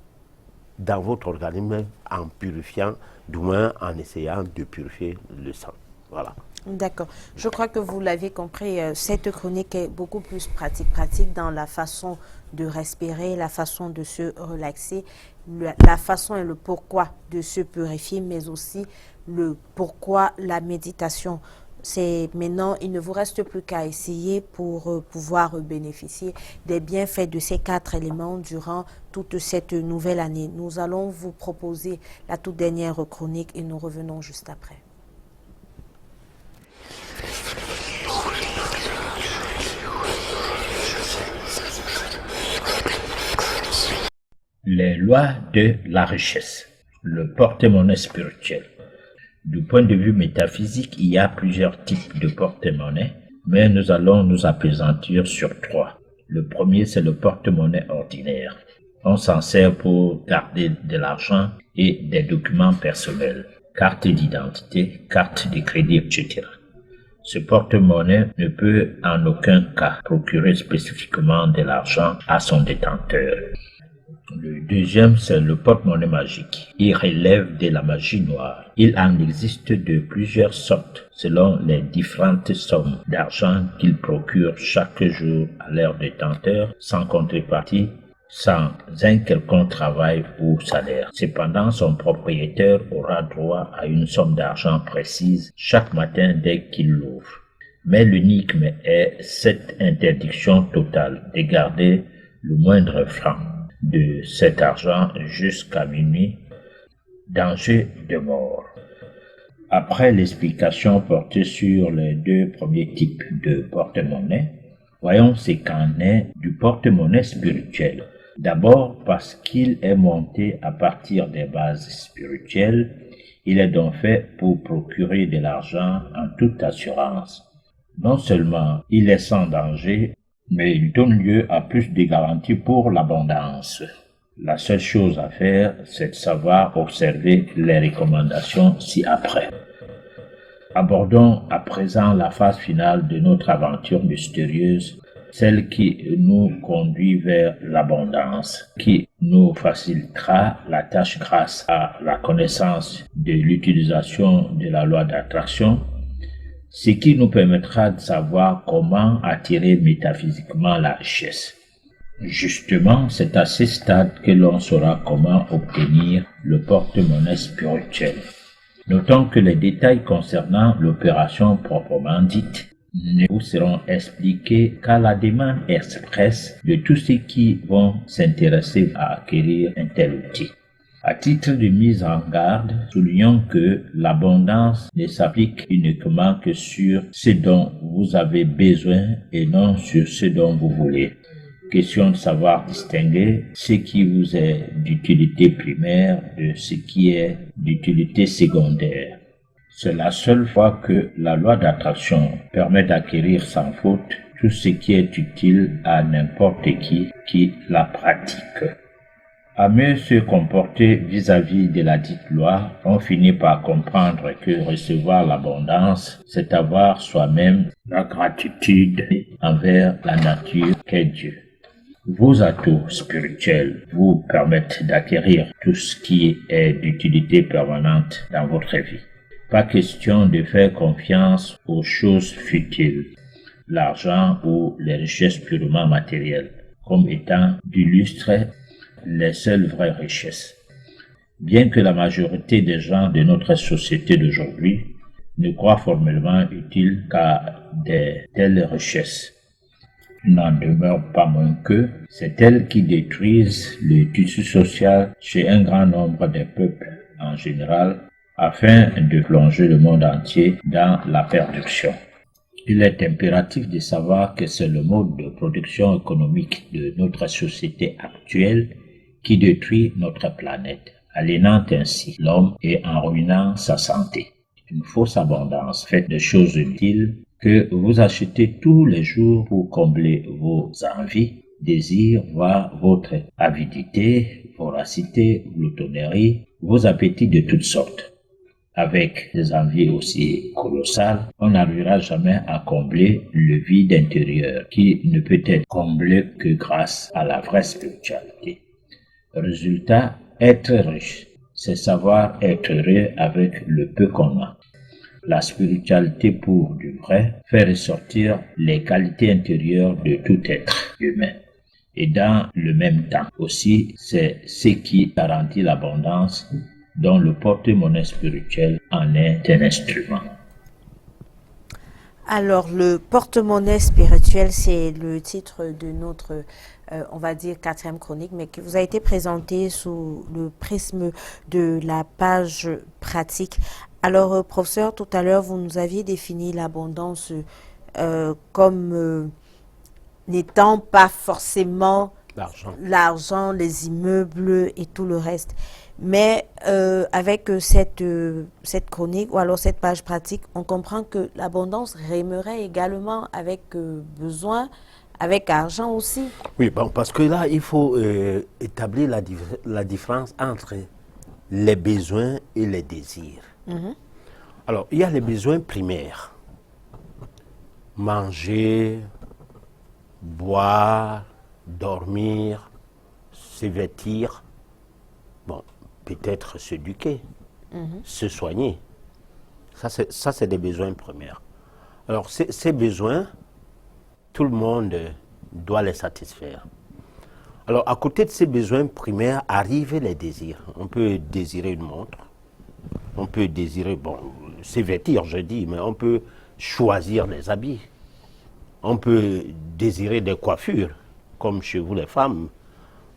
dans votre organisme en purifiant, du moins en essayant de purifier le sang. Voilà. D'accord. Je crois que vous l'avez compris, cette chronique est beaucoup plus pratique dans la façon de respirer, la façon de se relaxer, la façon et le pourquoi de se purifier, mais aussi le pourquoi la méditation. C'est maintenant, il ne vous reste plus qu'à essayer pour pouvoir bénéficier des bienfaits de ces 4 éléments durant toute cette nouvelle année. Nous allons vous proposer la toute dernière chronique et nous revenons juste après. Les lois de la richesse, le porte-monnaie spirituel. Du point de vue métaphysique, il y a plusieurs types de porte-monnaie, mais nous allons nous appesantir sur 3. Le premier, c'est le porte-monnaie ordinaire. On s'en sert pour garder de l'argent et des documents personnels, carte d'identité, carte de crédit, etc. Ce porte-monnaie ne peut en aucun cas procurer spécifiquement de l'argent à son détenteur. Le deuxième, c'est le porte-monnaie magique. Il relève de la magie noire. Il en existe de plusieurs sortes selon les différentes sommes d'argent qu'il procure chaque jour à leur détenteur sans contrepartie, sans un quelconque travail ou salaire. Cependant, son propriétaire aura droit à une somme d'argent précise chaque matin dès qu'il l'ouvre. Mais l'énigme est cette interdiction totale de garder le moindre franc de cet argent jusqu'à minuit, danger de mort. Après l'explication portée sur les 2 premiers types de porte-monnaie, voyons ce qu'en est du porte-monnaie spirituel. D'abord parce qu'il est monté à partir des bases spirituelles, il est donc fait pour procurer de l'argent en toute assurance. Non seulement il est sans danger, mais il donne lieu à plus de garanties pour l'abondance. La seule chose à faire, c'est de savoir observer les recommandations ci-après. Abordons à présent la phase finale de notre aventure mystérieuse, celle qui nous conduit vers l'abondance, qui nous facilitera la tâche grâce à la connaissance de l'utilisation de la loi d'attraction, ce qui nous permettra de savoir comment attirer métaphysiquement la richesse. Justement, c'est à ce stade que l'on saura comment obtenir le porte-monnaie spirituel. Notons que les détails concernant l'opération proprement dite ne vous seront expliqués qu'à la demande expresse de tous ceux qui vont s'intéresser à acquérir un tel outil. À titre de mise en garde, soulignons que l'abondance ne s'applique uniquement que sur ce dont vous avez besoin et non sur ce dont vous voulez. Question de savoir distinguer ce qui vous est d'utilité primaire de ce qui est d'utilité secondaire. C'est la seule fois que la loi d'attraction permet d'acquérir sans faute tout ce qui est utile à n'importe qui la pratique. À mieux se comporter vis-à-vis de la dite loi, on finit par comprendre que recevoir l'abondance, c'est avoir soi-même la gratitude envers la nature qu'est Dieu. Vos atouts spirituels vous permettent d'acquérir tout ce qui est d'utilité permanente dans votre vie. Pas question de faire confiance aux choses futiles, l'argent ou les richesses purement matérielles, comme étant d'illustrer les seules vraies richesses. Bien que la majorité des gens de notre société d'aujourd'hui ne croient formellement utile qu'à de telles richesses, il n'en demeure pas moins que c'est elles qui détruisent le tissu social chez un grand nombre de peuples en général afin de plonger le monde entier dans la perdition. Il est impératif de savoir que c'est le mode de production économique de notre société actuelle qui détruit notre planète, aliénant ainsi l'homme et en ruinant sa santé. Une fausse abondance faite de choses utiles que vous achetez tous les jours pour combler vos envies, désirs, voire votre avidité, voracité, gloutonnerie, vos appétits de toutes sortes. Avec des envies aussi colossales, on n'arrivera jamais à combler le vide intérieur qui ne peut être comblé que grâce à la vraie spiritualité. Résultat, être riche, c'est savoir être heureux avec le peu qu'on a. La spiritualité pour du vrai fait ressortir les qualités intérieures de tout être humain. Et dans le même temps aussi, c'est ce qui garantit l'abondance dont le porte-monnaie spirituel en est un instrument. Alors, le porte-monnaie spirituel, c'est le titre de notre, on va dire, 4e chronique, mais qui vous a été présenté sous le prisme de la page pratique. Alors, professeur, tout à l'heure, vous nous aviez défini l'abondance comme n'étant pas forcément l'argent, les immeubles et tout le reste. Mais avec cette chronique ou alors cette page pratique, on comprend que l'abondance rimerait également avec besoin, avec argent aussi. Oui, bon, parce que là, il faut établir la différence entre les besoins et les désirs. Alors, il y a les besoins primaires. Manger, boire, dormir, se vêtir, bon, peut-être s'éduquer, se soigner. Ça, c'est des besoins primaires. Alors, ces besoins, tout le monde doit les satisfaire. Alors, à côté de ces besoins primaires, arrivent les désirs. On peut désirer une montre, on peut désirer, bon, se vêtir, je dis, mais on peut choisir les habits. On peut désirer des coiffures, comme chez vous les femmes.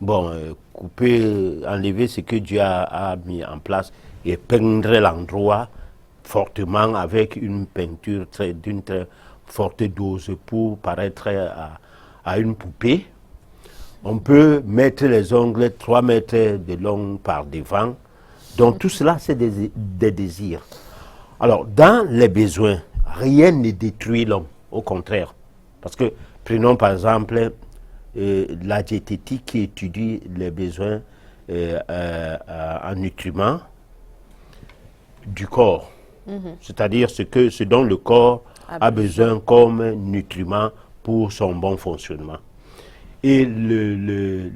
Bon, couper, enlever ce que Dieu a mis en place et peindre l'endroit fortement avec une peinture d'une très forte dose pour paraître à une poupée. On peut mettre les ongles 3 mètres de long par devant. Donc tout cela, c'est des désirs. Alors, dans les besoins, rien ne détruit l'homme, au contraire. Parce que, prenons par exemple la diététique qui étudie les besoins en nutriments du corps. C'est-à-dire ce dont le corps a besoin comme nutriments pour son bon fonctionnement. Et le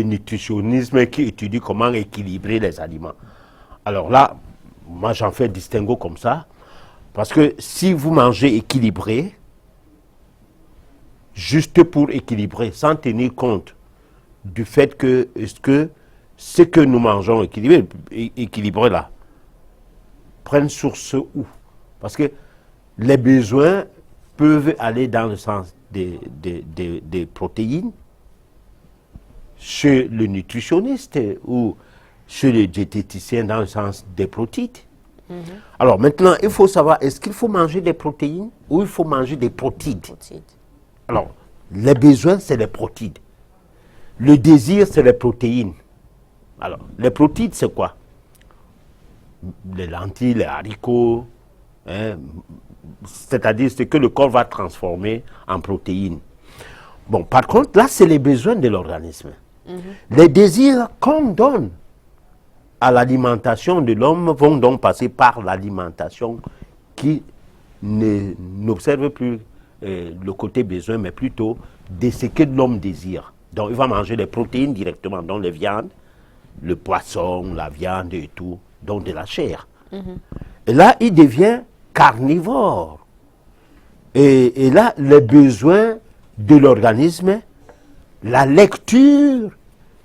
nutritionnisme qui étudie comment équilibrer les aliments. Alors là, moi j'en fais distinguo comme ça, parce que si vous mangez équilibré, juste pour équilibrer, sans tenir compte du fait que, ce que nous mangeons équilibré là, prennent source où? Parce que les besoins peuvent aller dans le sens des protéines chez le nutritionniste ou chez le diététicien dans le sens des protéines. Alors maintenant, il faut savoir, est-ce qu'il faut manger des protéines ou il faut manger des protides? Alors, les besoins, c'est les protides. Le désir, c'est les protéines. Alors, les protides, c'est quoi? Les lentilles, les haricots, hein, c'est-à-dire ce que le corps va transformer en protéines. Bon, par contre, là, c'est les besoins de l'organisme. Les désirs qu'on donne à l'alimentation de l'homme vont donc passer par l'alimentation qui n'observe plus le côté besoin, mais plutôt de ce que l'homme désire. Donc, il va manger les protéines directement, donc les viandes, le poisson, la viande et tout, donc de la chair. Et là, il devient carnivore. Et là, les besoins de l'organisme, la lecture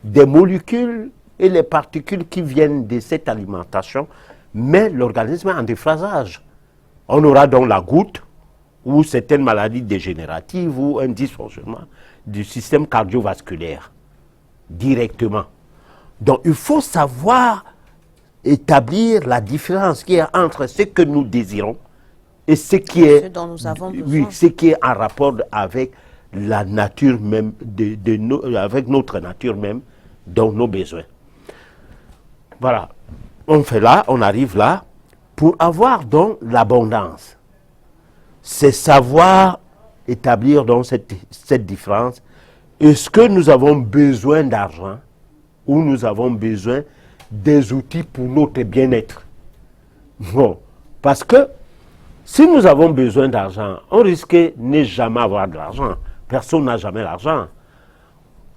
des molécules et les particules qui viennent de cette alimentation, met l'organisme en déphasage. On aura donc la goutte ou certaines maladies dégénératives ou un dysfonctionnement du système cardiovasculaire directement. Donc il faut savoir établir la différence qu'il y a entre ce que nous désirons et ce qui est, Ce dont nous avons besoin. oui, ce qui est en rapport avec la nature même, avec notre nature même, donc nos besoins. Voilà, on fait là, on arrive là, pour avoir donc l'abondance. C'est savoir établir donc cette différence. Est-ce que nous avons besoin d'argent ou nous avons besoin des outils pour notre bien-être? Bon, parce que si nous avons besoin d'argent, on risque de ne jamais avoir de l'argent. Personne n'a jamais l'argent.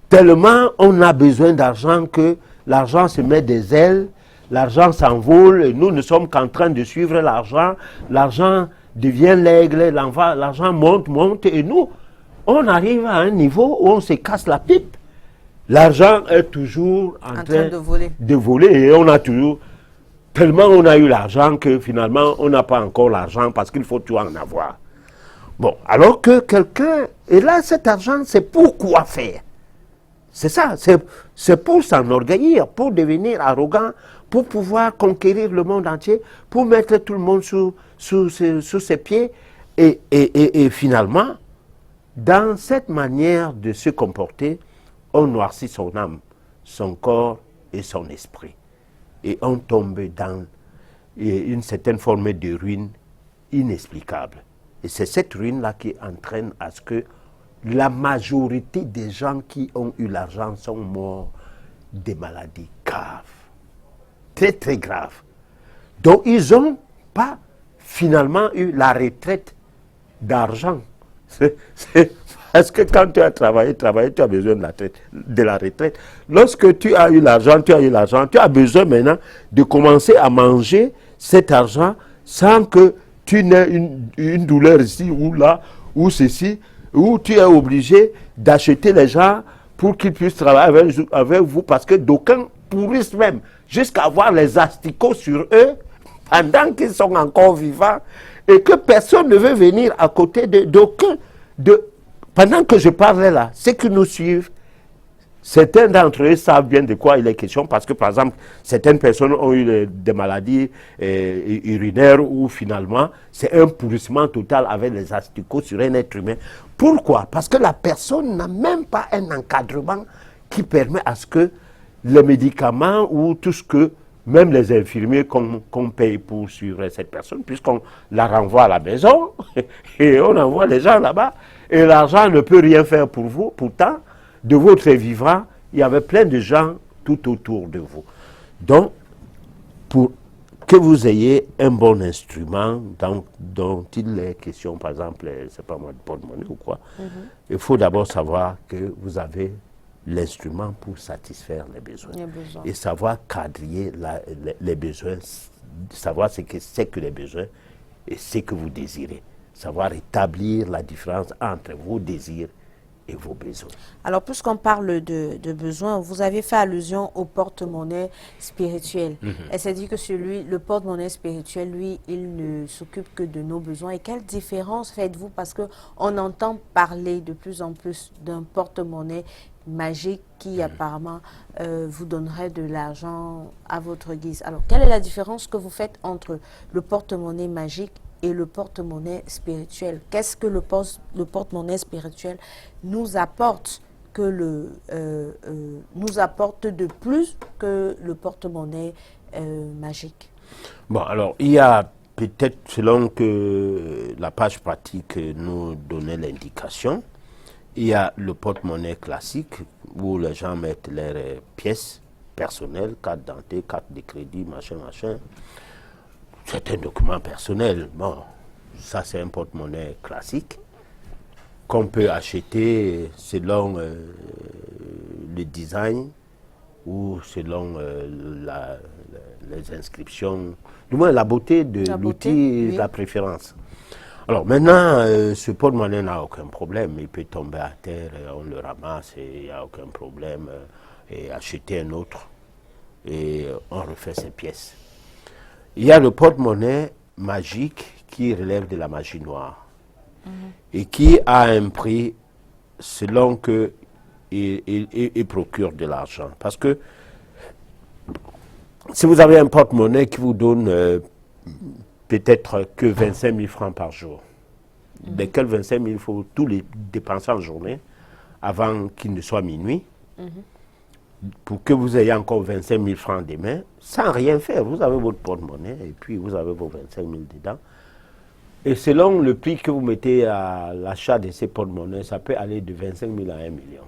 Tellement on a besoin d'argent que l'argent se met des ailes, l'argent s'envole, et nous ne sommes qu'en train de suivre l'argent. L'argent devient l'aigle, l'argent monte, et nous, on arrive à un niveau où on se casse la pipe. L'argent est toujours en train de voler, et on a toujours, tellement on a eu l'argent que finalement on n'a pas encore l'argent parce qu'il faut tout en avoir. Bon, alors que quelqu'un, et là cet argent c'est pour quoi faire? C'est ça, c'est pour s'enorgueillir, pour devenir arrogant, pour pouvoir conquérir le monde entier, pour mettre tout le monde sous ses pieds. Et finalement, dans cette manière de se comporter, on noircit son âme, son corps et son esprit. Et on tombe dans une certaine forme de ruine inexplicable. Et c'est cette ruine-là qui entraîne à ce que la majorité des gens qui ont eu l'argent sont morts des maladies graves. Très, très graves. Donc, ils n'ont pas finalement eu la retraite d'argent. Parce que quand tu as travaillé, tu as besoin de la retraite. Lorsque tu as eu l'argent, tu as besoin maintenant de commencer à manger cet argent sans que tu n'aies une douleur ici ou là, ou ceci, où tu es obligé d'acheter les gens pour qu'ils puissent travailler avec vous, parce que d'aucuns pourrissent même jusqu'à avoir les asticots sur eux pendant qu'ils sont encore vivants, et que personne ne veut venir à côté d'aucun. Pendant que je parlais là, ceux qui nous suivent, certains d'entre eux savent bien de quoi il est question, parce que par exemple, certaines personnes ont eu des maladies urinaires où finalement c'est un pourrissement total avec les asticots sur un être humain. Pourquoi? Parce que la personne n'a même pas un encadrement qui permet à ce que les médicaments ou tout ce que, même les infirmiers qu'on paye pour suivre cette personne, puisqu'on la renvoie à la maison et on envoie les gens là-bas, et l'argent ne peut rien faire pour vous. Pourtant, de votre vivant, il y avait plein de gens tout autour de vous. Donc, pour que vous ayez un bon instrument dont il est question, par exemple, c'est pas moi de porte-monnaie ou quoi, il faut d'abord savoir que vous avez l'instrument pour satisfaire les besoins. Et savoir quadriller les besoins, savoir ce que c'est que les besoins et ce que vous désirez. Savoir établir la différence entre vos désirs et vos besoins. Alors, puisqu'on parle de besoins, vous avez fait allusion au porte-monnaie spirituel. Et c'est dit que le porte-monnaie spirituel, lui, il ne s'occupe que de nos besoins. Et quelle différence faites-vous? Parce qu'on entend parler de plus en plus d'un porte-monnaie magique qui apparemment vous donnerait de l'argent à votre guise. Alors, quelle est la différence que vous faites entre le porte-monnaie magique et le porte-monnaie spirituel? Qu'est-ce que le porte-monnaie spirituel nous apporte nous apporte de plus que le porte-monnaie magique? Bon, alors, il y a peut-être, selon que la page pratique nous donnait l'indication, il y a le porte-monnaie classique où les gens mettent leurs pièces personnelles, carte d'identité, carte de crédit, machin. C'est un document personnel. Bon, ça c'est un porte-monnaie classique qu'on peut acheter selon le design ou selon les inscriptions, du moins la beauté de l'outil, oui. La préférence. Alors maintenant, ce porte-monnaie n'a aucun problème, il peut tomber à terre, on le ramasse et il n'y a aucun problème, et acheter un autre et on refait ses pièces. Il y a le porte-monnaie magique qui relève de la magie noire et qui a un prix selon que il procure de l'argent. Parce que si vous avez un porte-monnaie qui vous donne peut-être que 25 000 francs par jour, desquels 25 000, il faut tous les dépenser en journée avant qu'il ne soit minuit, pour que vous ayez encore 25 000 francs demain, sans rien faire. Vous avez votre porte-monnaie et puis vous avez vos 25 000 dedans. Et selon le prix que vous mettez à l'achat de ces porte-monnaies, ça peut aller de 25 000 à 1 million.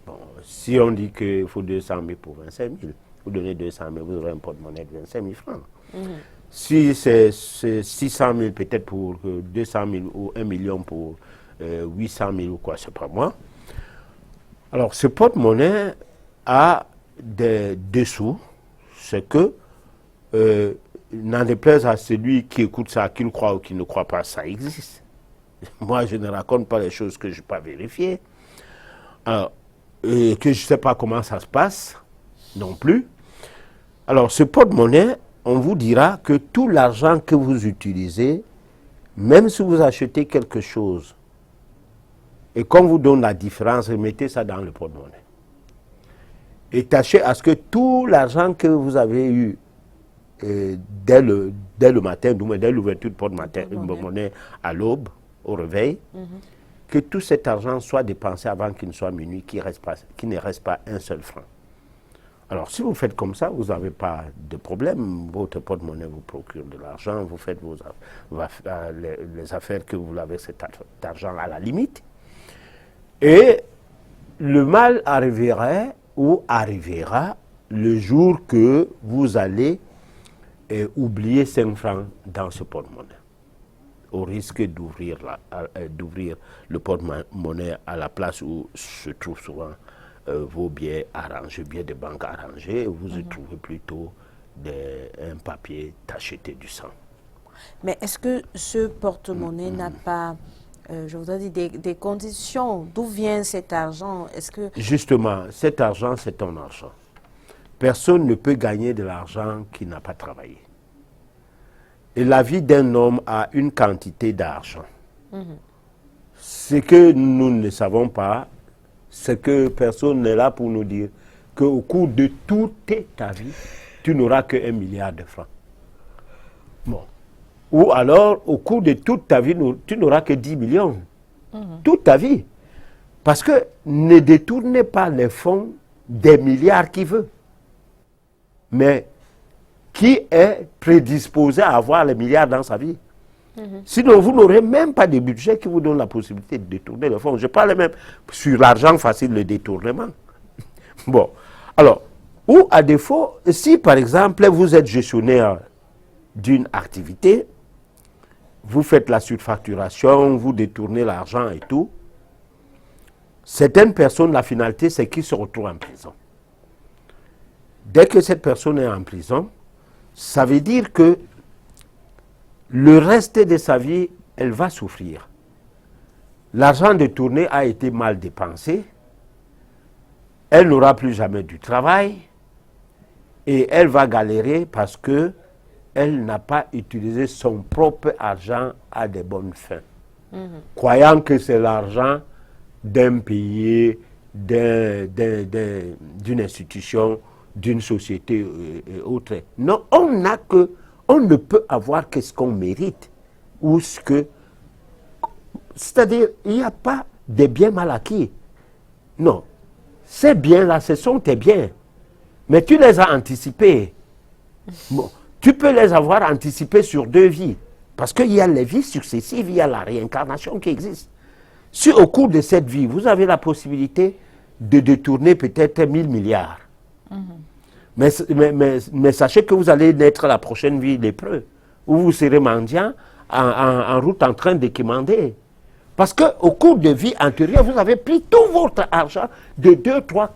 Bon, si on dit qu'il faut 200 000 pour 25 000, vous donnez 200 000, vous aurez un porte-monnaie de 25 000 francs. Si c'est 600 000 peut-être pour 200 000 ou 1 million pour 800 000 ou quoi, c'est pas moi. Alors, ce porte-monnaie a des dessous, c'est que, n'en déplaise à celui qui écoute ça, qui le croit ou qui ne croit pas, ça existe. Moi, je ne raconte pas les choses que je n'ai pas vérifiées, alors, que je ne sais pas comment ça se passe, non plus. Alors, ce porte-monnaie, on vous dira que tout l'argent que vous utilisez, même si vous achetez quelque chose, et qu'on vous donne la différence, mettez ça dans le porte-monnaie. Et tâchez à ce que tout l'argent que vous avez eu dès le matin, dès l'ouverture de porte-monnaie à l'aube, au réveil, que tout cet argent soit dépensé avant qu'il ne soit minuit, qu'il ne reste pas un seul franc. Alors, si vous faites comme ça, vous n'avez pas de problème. Votre porte-monnaie vous procure de l'argent, vous faites les affaires que vous voulez avec cet argent à la limite. Et le mal arriverait ou arrivera le jour que vous allez oublier 5 francs dans ce porte-monnaie, au risque d'ouvrir le porte-monnaie à la place où se trouvent souvent vos billets arrangés, billets de banque arrangés, vous y trouvez plutôt un papier tacheté du sang. Mais est-ce que ce porte-monnaie n'a pas, je vous ai dit, des conditions? D'où vient cet argent? Est-ce que... Justement, cet argent, c'est ton argent. Personne ne peut gagner de l'argent qui n'a pas travaillé. Et la vie d'un homme a une quantité d'argent. Ce que nous ne savons pas, c'est que personne n'est là pour nous dire qu'au cours de toute ta vie, tu n'auras que 1 milliard de francs. Bon. Ou alors, au cours de toute ta vie, tu n'auras que 10 millions. Toute ta vie. Parce que ne détournez pas les fonds des milliards qui veut. Mais qui est prédisposé à avoir les milliards dans sa vie? Sinon, vous n'aurez même pas de budget qui vous donne la possibilité de détourner les fonds. Je parle même sur l'argent facile, le détournement. Bon. Alors, ou à défaut, si par exemple, vous êtes gestionnaire d'une activité, vous faites la surfacturation, vous détournez l'argent et tout, certaines personnes, la finalité, c'est qu'ils se retrouvent en prison. Dès que cette personne est en prison, ça veut dire que le reste de sa vie, elle va souffrir. l'argent détourné a été mal dépensé, elle n'aura plus jamais du travail et elle va galérer parce que elle n'a pas utilisé son propre argent à de bonnes fins, croyant que c'est l'argent d'un pays, d'une institution, d'une société et autre. Non, on ne peut avoir que ce qu'on mérite ou ce que... C'est-à-dire, il n'y a pas de biens mal acquis. Non, ces biens-là, ce sont tes biens. Mais tu les as anticipés. Bon, tu peux les avoir anticipés sur 2 vies. Parce qu'il y a les vies successives, il y a la réincarnation qui existe. Si au cours de cette vie, vous avez la possibilité de détourner peut-être 1000 milliards, mais sachez que vous allez naître la prochaine vie lépreux, où vous serez mendiant en route en train de quémander. Parce qu'au cours de vie antérieure, vous avez pris tout votre argent de 2, 3,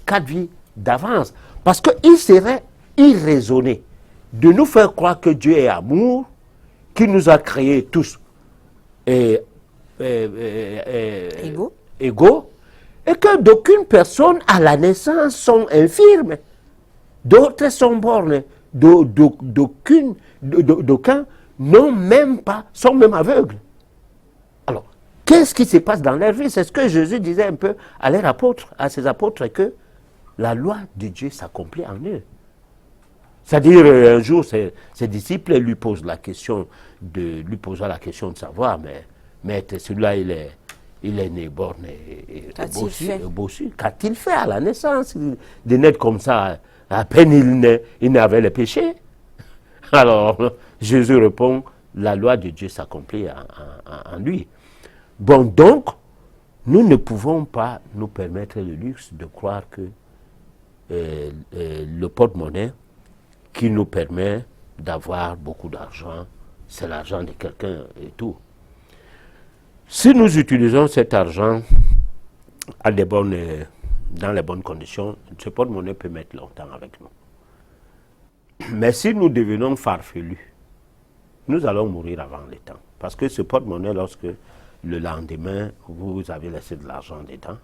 4 vies d'avance. Parce qu'il serait irraisonné de nous faire croire que Dieu est amour, qu'il nous a créés tous égaux, et que d'aucune personne à la naissance sont infirmes, d'autres sont bornes, d'aucuns n'ont même pas, sont même aveugles. Alors, qu'est-ce qui se passe dans leur vie? C'est ce que Jésus disait un peu à leurs apôtres, à ses apôtres, que la loi de Dieu s'accomplit en eux. C'est-à-dire, un jour, ses disciples lui posent la question de savoir, mais maître, celui-là, il est né borné et bossu. Qu'a-t-il fait à la naissance de naître comme ça? À peine il n'avait le péché. Alors, Jésus répond, la loi de Dieu s'accomplit en lui. Bon, donc, nous ne pouvons pas nous permettre le luxe de croire que le porte-monnaie qui nous permet d'avoir beaucoup d'argent, c'est l'argent de quelqu'un et tout. Si nous utilisons cet argent dans les bonnes conditions, ce porte-monnaie peut mettre longtemps avec nous. Mais si nous devenons farfelus, nous allons mourir avant le temps. Parce que ce porte-monnaie, lorsque le lendemain, vous avez laissé de l'argent dedans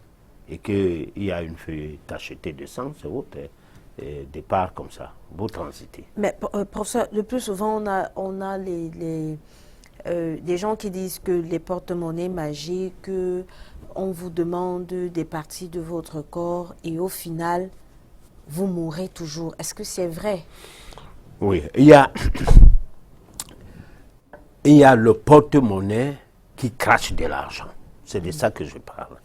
et qu'il y a une feuille tachetée de sang, c'est votre départ comme ça, vous transitez. Mais professeur, le plus souvent, on a des gens qui disent que les porte-monnaies magiques, on vous demande des parties de votre corps et au final, vous mourrez toujours. Est-ce que c'est vrai? Oui, il y a le porte-monnaie qui crache de l'argent. C'est de ça que je parle.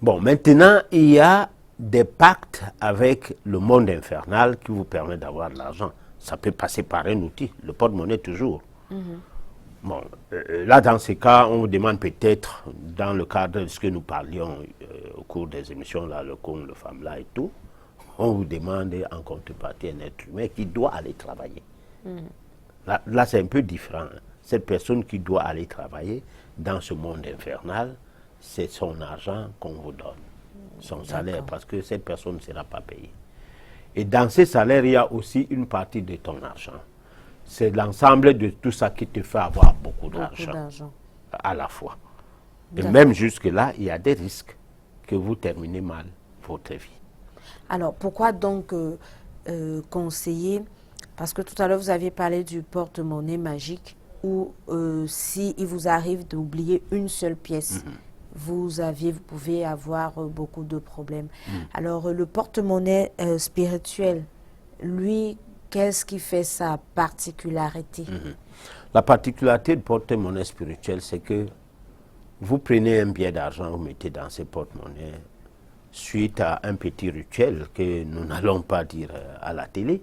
Bon, maintenant, il y a des pactes avec le monde infernal qui vous permet d'avoir de l'argent. Ça peut passer par un outil, le porte-monnaie toujours. Bon, là, dans ces cas, on vous demande peut-être, dans le cadre de ce que nous parlions au cours des émissions, là, le con, le femme, là et tout, on vous demande en contrepartie un être humain qui doit aller travailler. Là c'est un peu différent. Cette personne qui doit aller travailler dans ce monde infernal, c'est son argent qu'on vous donne, son salaire, parce que cette personne ne sera pas payée. Et dans ces salaires, il y a aussi une partie de ton argent. C'est l'ensemble de tout ça qui te fait avoir beaucoup d'argent à la fois. Et même jusque-là, il y a des risques que vous terminez mal votre vie. Alors, pourquoi donc conseiller, parce que tout à l'heure, vous aviez parlé du porte-monnaie magique, où s'il vous arrive d'oublier une seule pièce, vous pouvez avoir beaucoup de problèmes. Alors, le porte-monnaie spirituel, lui, qu'est-ce qui fait sa particularité? La particularité du porte-monnaie spirituel, c'est que vous prenez un billet d'argent, vous mettez dans ce porte-monnaie, suite à un petit rituel que nous n'allons pas dire à la télé.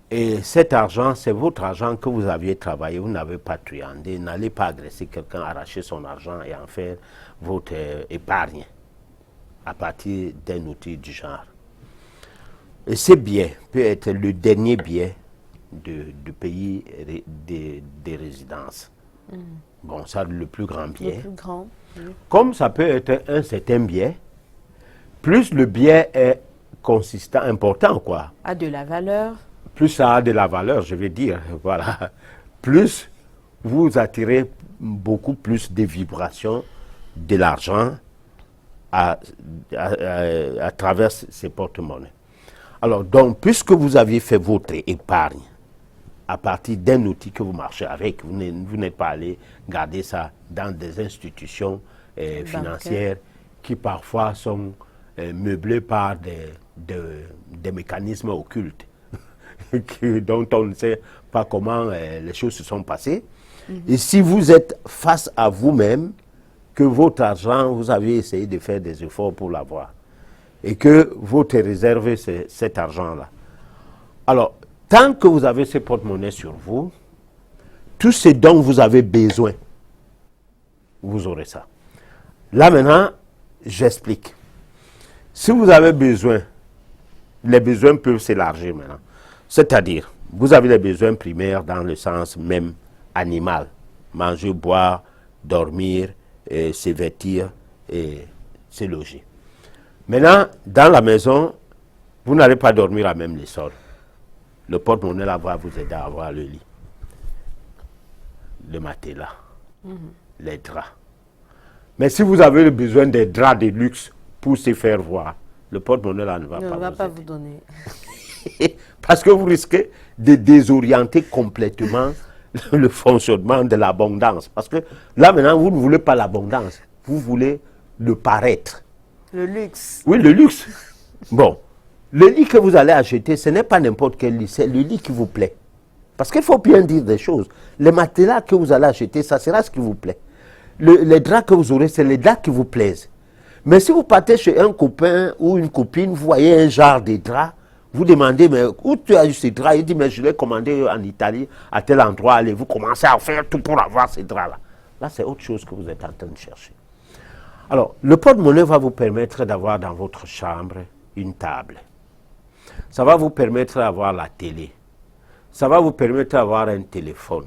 Et cet argent, c'est votre argent que vous aviez travaillé, vous n'avez pas truandé, n'allez pas agresser quelqu'un, arracher son argent et en faire votre épargne à partir d'un outil du genre. Et ce billet peut être le dernier billet du pays de résidence. Bon, ça, le plus grand billet. Le plus grand. Comme ça peut être un certain billet, plus le billet est consistant, important, quoi. A de la valeur. Plus ça a de la valeur, je vais dire, voilà. Plus vous attirez beaucoup plus de vibrations de l'argent à travers ces porte-monnaies. Alors, donc, puisque vous aviez fait votre épargne à partir d'un outil que vous marchez avec, vous n'êtes pas allé garder ça dans des institutions financières qui parfois sont meublées par des mécanismes occultes dont on ne sait pas comment les choses se sont passées. Et si vous êtes face à vous-même, que votre argent, vous avez essayé de faire des efforts pour l'avoir, et que votre réserve, c'est cet argent-là. Alors, tant que vous avez ces porte-monnaies sur vous, tout ce dont vous avez besoin, vous aurez ça. Là maintenant, j'explique. Si vous avez besoin, les besoins peuvent s'élargir maintenant. C'est-à-dire, vous avez les besoins primaires dans le sens même animal. Manger, boire, dormir, se vêtir et se loger. Maintenant, dans la maison, vous n'allez pas dormir à même le sol. Le porte-monnaie là va vous aider à avoir le lit, le matelas, les draps. Mais si vous avez besoin des draps de luxe pour se faire voir, le porte-monnaie là ne va pas vous donner. Parce que vous risquez de désorienter complètement le fonctionnement de l'abondance. Parce que là maintenant, vous ne voulez pas l'abondance, vous voulez le paraître. Le luxe. Oui, le luxe. Bon, le lit que vous allez acheter, ce n'est pas n'importe quel lit, c'est le lit qui vous plaît. Parce qu'il faut bien dire des choses. Les matelas que vous allez acheter, ça sera ce qui vous plaît. Les draps que vous aurez, c'est les draps qui vous plaisent. Mais si vous partez chez un copain ou une copine, vous voyez un genre de drap, vous demandez, mais où tu as eu ces draps? Il dit, mais je l'ai commandé en Italie, à tel endroit, allez, vous commencez à faire tout pour avoir ces draps-là. Là, c'est autre chose que vous êtes en train de chercher. Alors, le porte-monnaie va vous permettre d'avoir dans votre chambre une table. Ça va vous permettre d'avoir la télé. Ça va vous permettre d'avoir un téléphone.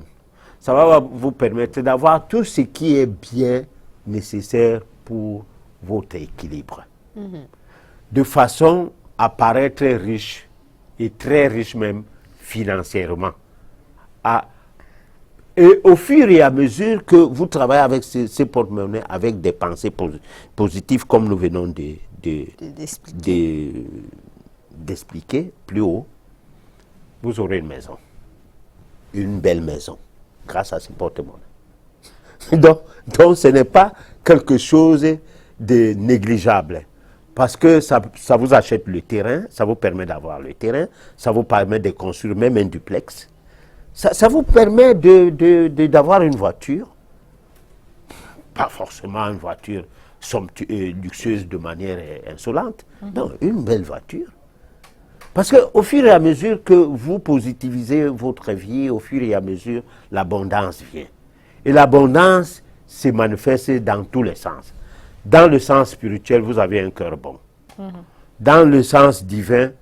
Ça va vous permettre d'avoir tout ce qui est bien nécessaire pour votre équilibre. De façon à paraître riche, et très riche même financièrement. Et au fur et à mesure que vous travaillez avec ces porte-monnaies, avec des pensées positives, comme nous venons d'expliquer plus haut, vous aurez une maison. Une belle maison, grâce à ces porte-monnaies. Donc, ce n'est pas quelque chose de négligeable. Parce que ça vous achète le terrain, ça vous permet d'avoir le terrain, ça vous permet de construire même un duplex. Ça vous permet d'avoir une voiture, pas forcément une voiture luxueuse de manière insolente, non, une belle voiture. Parce qu'au fur et à mesure que vous positivisez votre vie, au fur et à mesure, l'abondance vient. Et l'abondance se manifeste dans tous les sens. Dans le sens spirituel, vous avez un cœur bon. Dans le sens divin,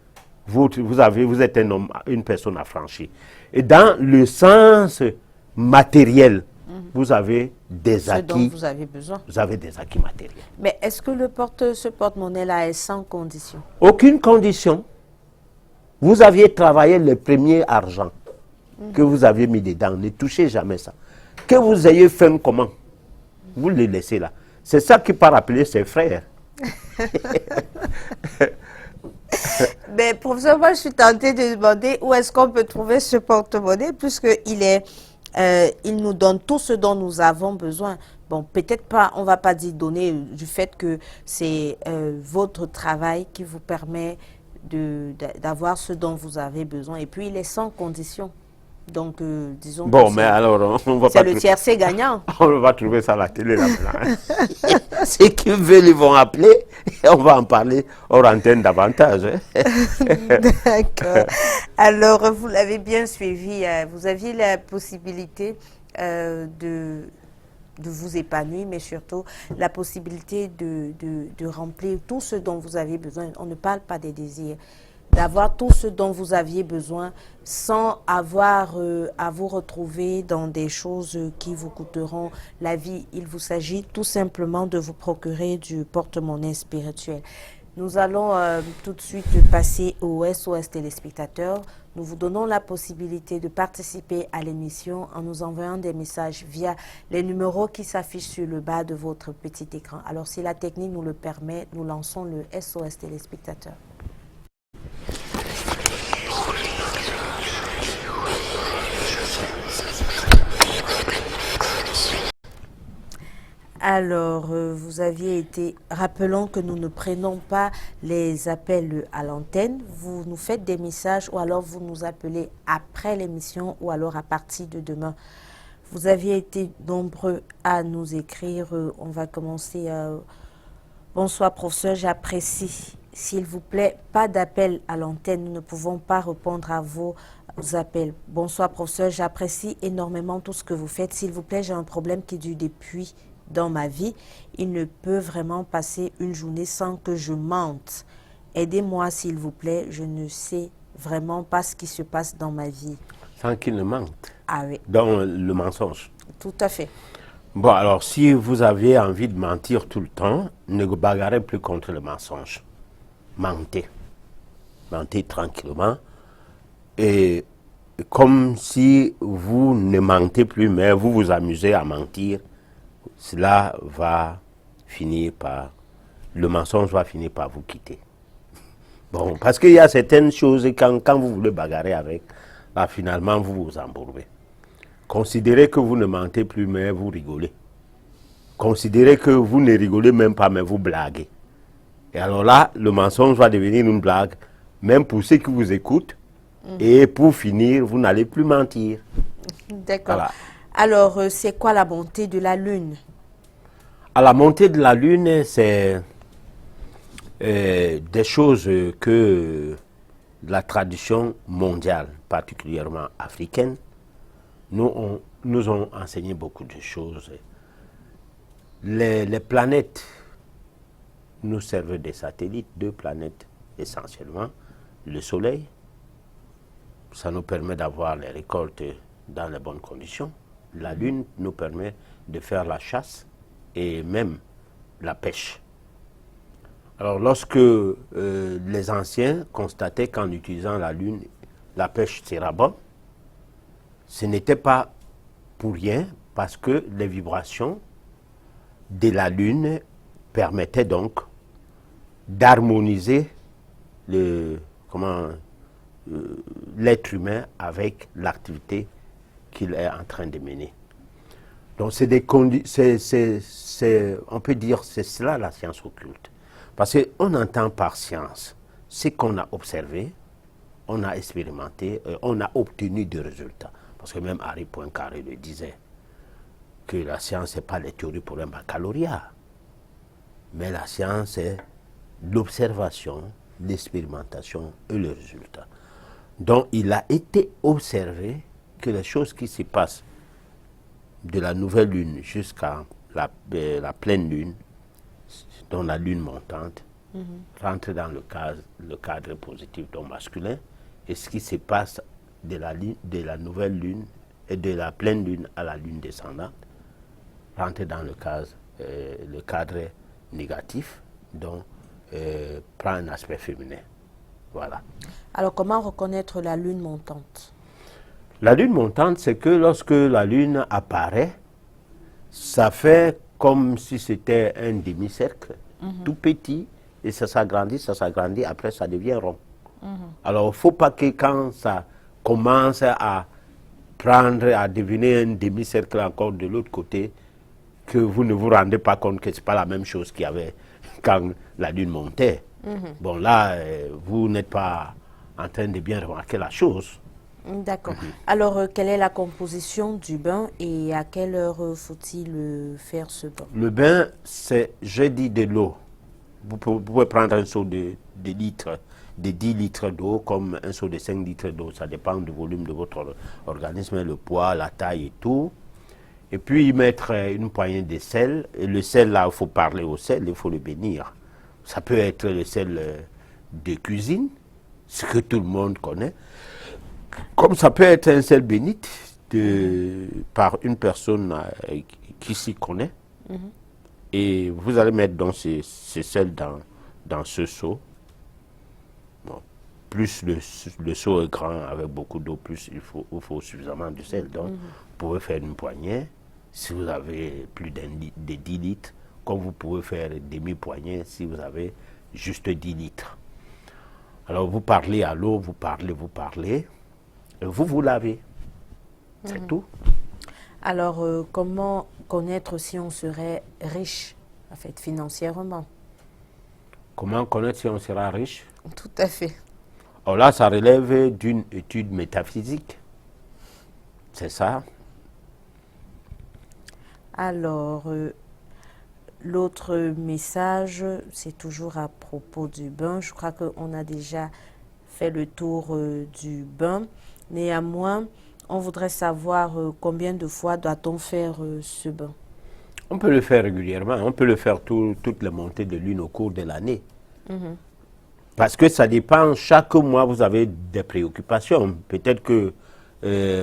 vous êtes un homme, une personne affranchie. Et dans le sens matériel, vous avez des acquis. Ce dont vous avez besoin. Vous avez des acquis matériels. Mais est-ce que ce porte-monnaie-là est sans condition? Aucune condition. Vous aviez travaillé le premier argent que vous aviez mis dedans. Ne touchez jamais ça. Que vous ayez fait comment, vous le laissez là. C'est ça qui part appeler ses frères. Mais professeur, moi je suis tentée de demander où est-ce qu'on peut trouver ce porte-monnaie, puisqu'il il nous donne tout ce dont nous avons besoin. Bon, peut-être pas, on ne va pas dire donner du fait que c'est votre travail qui vous permet d'avoir ce dont vous avez besoin. Et puis il est sans condition. Donc, disons bon, mais alors, on va pas... C'est le tiercé gagnant. On va trouver ça à la télé, là, maintenant. Ceux qui veulent, ils vont appeler, et on va en parler hors antenne davantage. D'accord. Alors, vous l'avez bien suivi. Vous aviez la possibilité de vous épanouir, mais surtout la possibilité de remplir tout ce dont vous avez besoin. On ne parle pas des désirs. D'avoir tout ce dont vous aviez besoin sans avoir à vous retrouver dans des choses qui vous coûteront la vie. Il vous s'agit tout simplement de vous procurer du porte-monnaie spirituel. Nous allons tout de suite passer au SOS téléspectateurs. Nous vous donnons la possibilité de participer à l'émission en nous envoyant des messages via les numéros qui s'affichent sur le bas de votre petit écran. Alors si la technique nous le permet, nous lançons le SOS téléspectateurs. Alors, vous aviez été... Rappelons que nous ne prenons pas les appels à l'antenne. Vous nous faites des messages ou alors vous nous appelez après l'émission ou alors à partir de demain. Vous aviez été nombreux à nous écrire. On va commencer. Bonsoir professeur, j'apprécie. S'il vous plaît, pas d'appel à l'antenne. Nous ne pouvons pas répondre à vos appels. Bonsoir professeur, j'apprécie énormément tout ce que vous faites. S'il vous plaît, j'ai un problème qui dure depuis... dans ma vie, il ne peut vraiment passer une journée sans que je mente. Aidez-moi s'il vous plaît, je ne sais vraiment pas ce qui se passe dans ma vie. Sans qu'il ne mente. Ah oui. Dans le mensonge. Tout à fait. Bon, alors si vous avez envie de mentir tout le temps, ne vous bagarrez plus contre le mensonge. Mentez. Mentez tranquillement. Et comme si vous ne mentez plus, mais vous vous amusez à mentir, cela va finir par... Le mensonge va finir par vous quitter. Bon, parce qu'il y a certaines choses, quand vous voulez bagarrer avec, là, finalement, vous vous embourbez. Considérez que vous ne mentez plus, mais vous rigolez. Considérez que vous ne rigolez même pas, mais vous blaguez. Et alors là, le mensonge va devenir une blague, même pour ceux qui vous écoutent. Et pour finir, vous n'allez plus mentir. D'accord. Voilà. Alors, c'est quoi la montée de la Lune? À la montée de la Lune, c'est des choses que la tradition mondiale, particulièrement africaine, nous ont enseigné beaucoup de choses. Les planètes nous servent des satellites, 2 planètes essentiellement. Le Soleil, ça nous permet d'avoir les récoltes dans les bonnes conditions. La Lune nous permet de faire la chasse et même la pêche. Alors lorsque les anciens constataient qu'en utilisant la Lune, la pêche sera bonne, ce n'était pas pour rien, parce que les vibrations de la Lune permettaient donc d'harmoniser l'être humain avec l'activité qu'il est en train de mener. Donc c'est on peut dire c'est cela la science occulte. Parce qu'on entend par science ce qu'on a observé, on a expérimenté, on a obtenu des résultats. Parce que même Henri Poincaré le disait, que la science n'est pas les théories pour un baccalauréat. Mais la science est l'observation, l'expérimentation et le résultat. Donc il a été observé que les choses qui se passent de la nouvelle lune jusqu'à la pleine lune, dans la lune montante, rentre dans le cadre positif donc masculin, et ce qui se passe de la nouvelle lune et de la pleine lune à la lune descendante rentre dans le cadre négatif, donc prend un aspect féminin. Voilà. Alors comment reconnaître la lune montante? La lune montante, c'est que lorsque la lune apparaît, ça fait comme si c'était un demi-cercle, tout petit, et ça s'agrandit, après ça devient rond. Alors il ne faut pas que quand ça commence à devenir un demi-cercle encore de l'autre côté, que vous ne vous rendez pas compte que ce n'est pas la même chose qu'il y avait quand la lune montait. Bon là, vous n'êtes pas en train de bien remarquer la chose. D'accord. Alors, quelle est la composition du bain et à quelle heure faut-il faire ce bain? Le bain, c'est, j'ai dit, de l'eau. Vous pouvez prendre un seau de 10 litres d'eau, comme un seau de 5 litres d'eau. Ça dépend du volume de votre organisme, le poids, la taille et tout. Et puis y mettre une poignée de sel. Et le sel, là, il faut parler au sel, il faut le bénir. Ça peut être le sel de cuisine, ce que tout le monde connaît. Comme ça peut être un sel bénite par une personne qui s'y connaît. Et vous allez mettre donc ce sel dans ce seau. Bon, plus le seau est grand avec beaucoup d'eau, plus il faut suffisamment de sel. Donc, vous pouvez faire une poignée. Si vous avez plus de 10 litres, comme vous pouvez faire une demi-poignée si vous avez juste 10 litres. Alors, vous parlez à l'eau, vous parlez, et vous lavez. C'est tout. Alors, comment connaître si on serait riche, en fait, financièrement? Comment connaître si on sera riche? Tout à fait. Alors là, ça relève d'une étude métaphysique. C'est ça. Alors, l'autre message, c'est toujours à propos du bain. Je crois qu'on a déjà fait le tour du bain. Néanmoins, on voudrait savoir combien de fois doit-on faire ce bain? On peut le faire régulièrement. On peut le faire toutes les montées de lune au cours de l'année. Parce que ça dépend. Chaque mois, vous avez des préoccupations. Peut-être que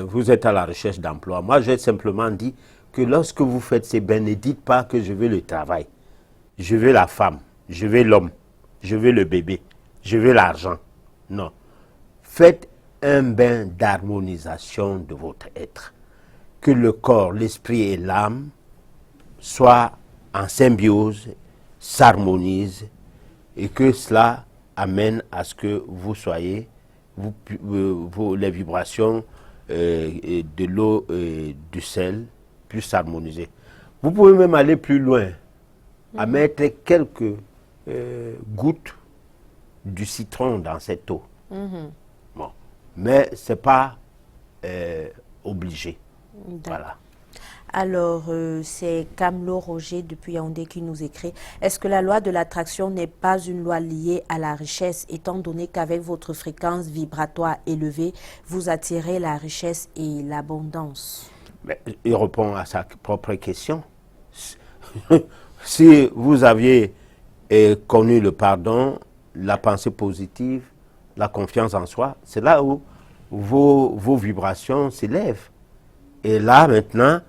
vous êtes à la recherche d'emploi. Moi, j'ai simplement dit que lorsque vous faites ces bains, ne dites pas que je veux le travail. Je veux la femme. Je veux l'homme. Je veux le bébé. Je veux l'argent. Non. Faites un bain d'harmonisation de votre être. Que le corps, l'esprit et l'âme soient en symbiose, s'harmonisent et que cela amène à ce que vous soyez, les vibrations de l'eau et du sel puissent s'harmoniser. Vous pouvez même aller plus loin, à mettre quelques gouttes du citron dans cette eau. Bon. Mais ce n'est pas obligé. Voilà. Alors, c'est Camelot Roger depuis Yaoundé qui nous écrit. Est-ce que la loi de l'attraction n'est pas une loi liée à la richesse, étant donné qu'avec votre fréquence vibratoire élevée, vous attirez la richesse et l'abondance? Il répond à sa propre question. Si vous aviez connu le pardon, la pensée positive, la confiance en soi, c'est là où vos vibrations s'élèvent. Et là, maintenant,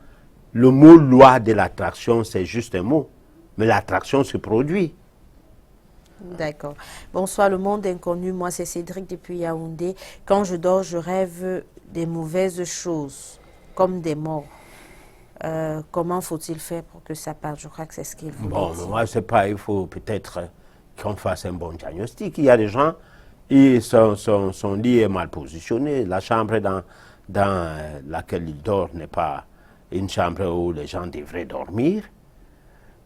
le mot loi de l'attraction, c'est juste un mot. Mais l'attraction se produit. D'accord. Bonsoir, le monde inconnu. Moi, c'est Cédric depuis Yaoundé. Quand je dors, je rêve des mauvaises choses, comme des morts. Comment faut-il faire pour que ça parte? Je crois que c'est ce qu'il faut dire. Moi, je ne sais pas. Il faut peut-être qu'on fasse un bon diagnostic. Il y a des gens, son lit est mal positionné. La chambre dans laquelle il dort n'est pas une chambre où les gens devraient dormir,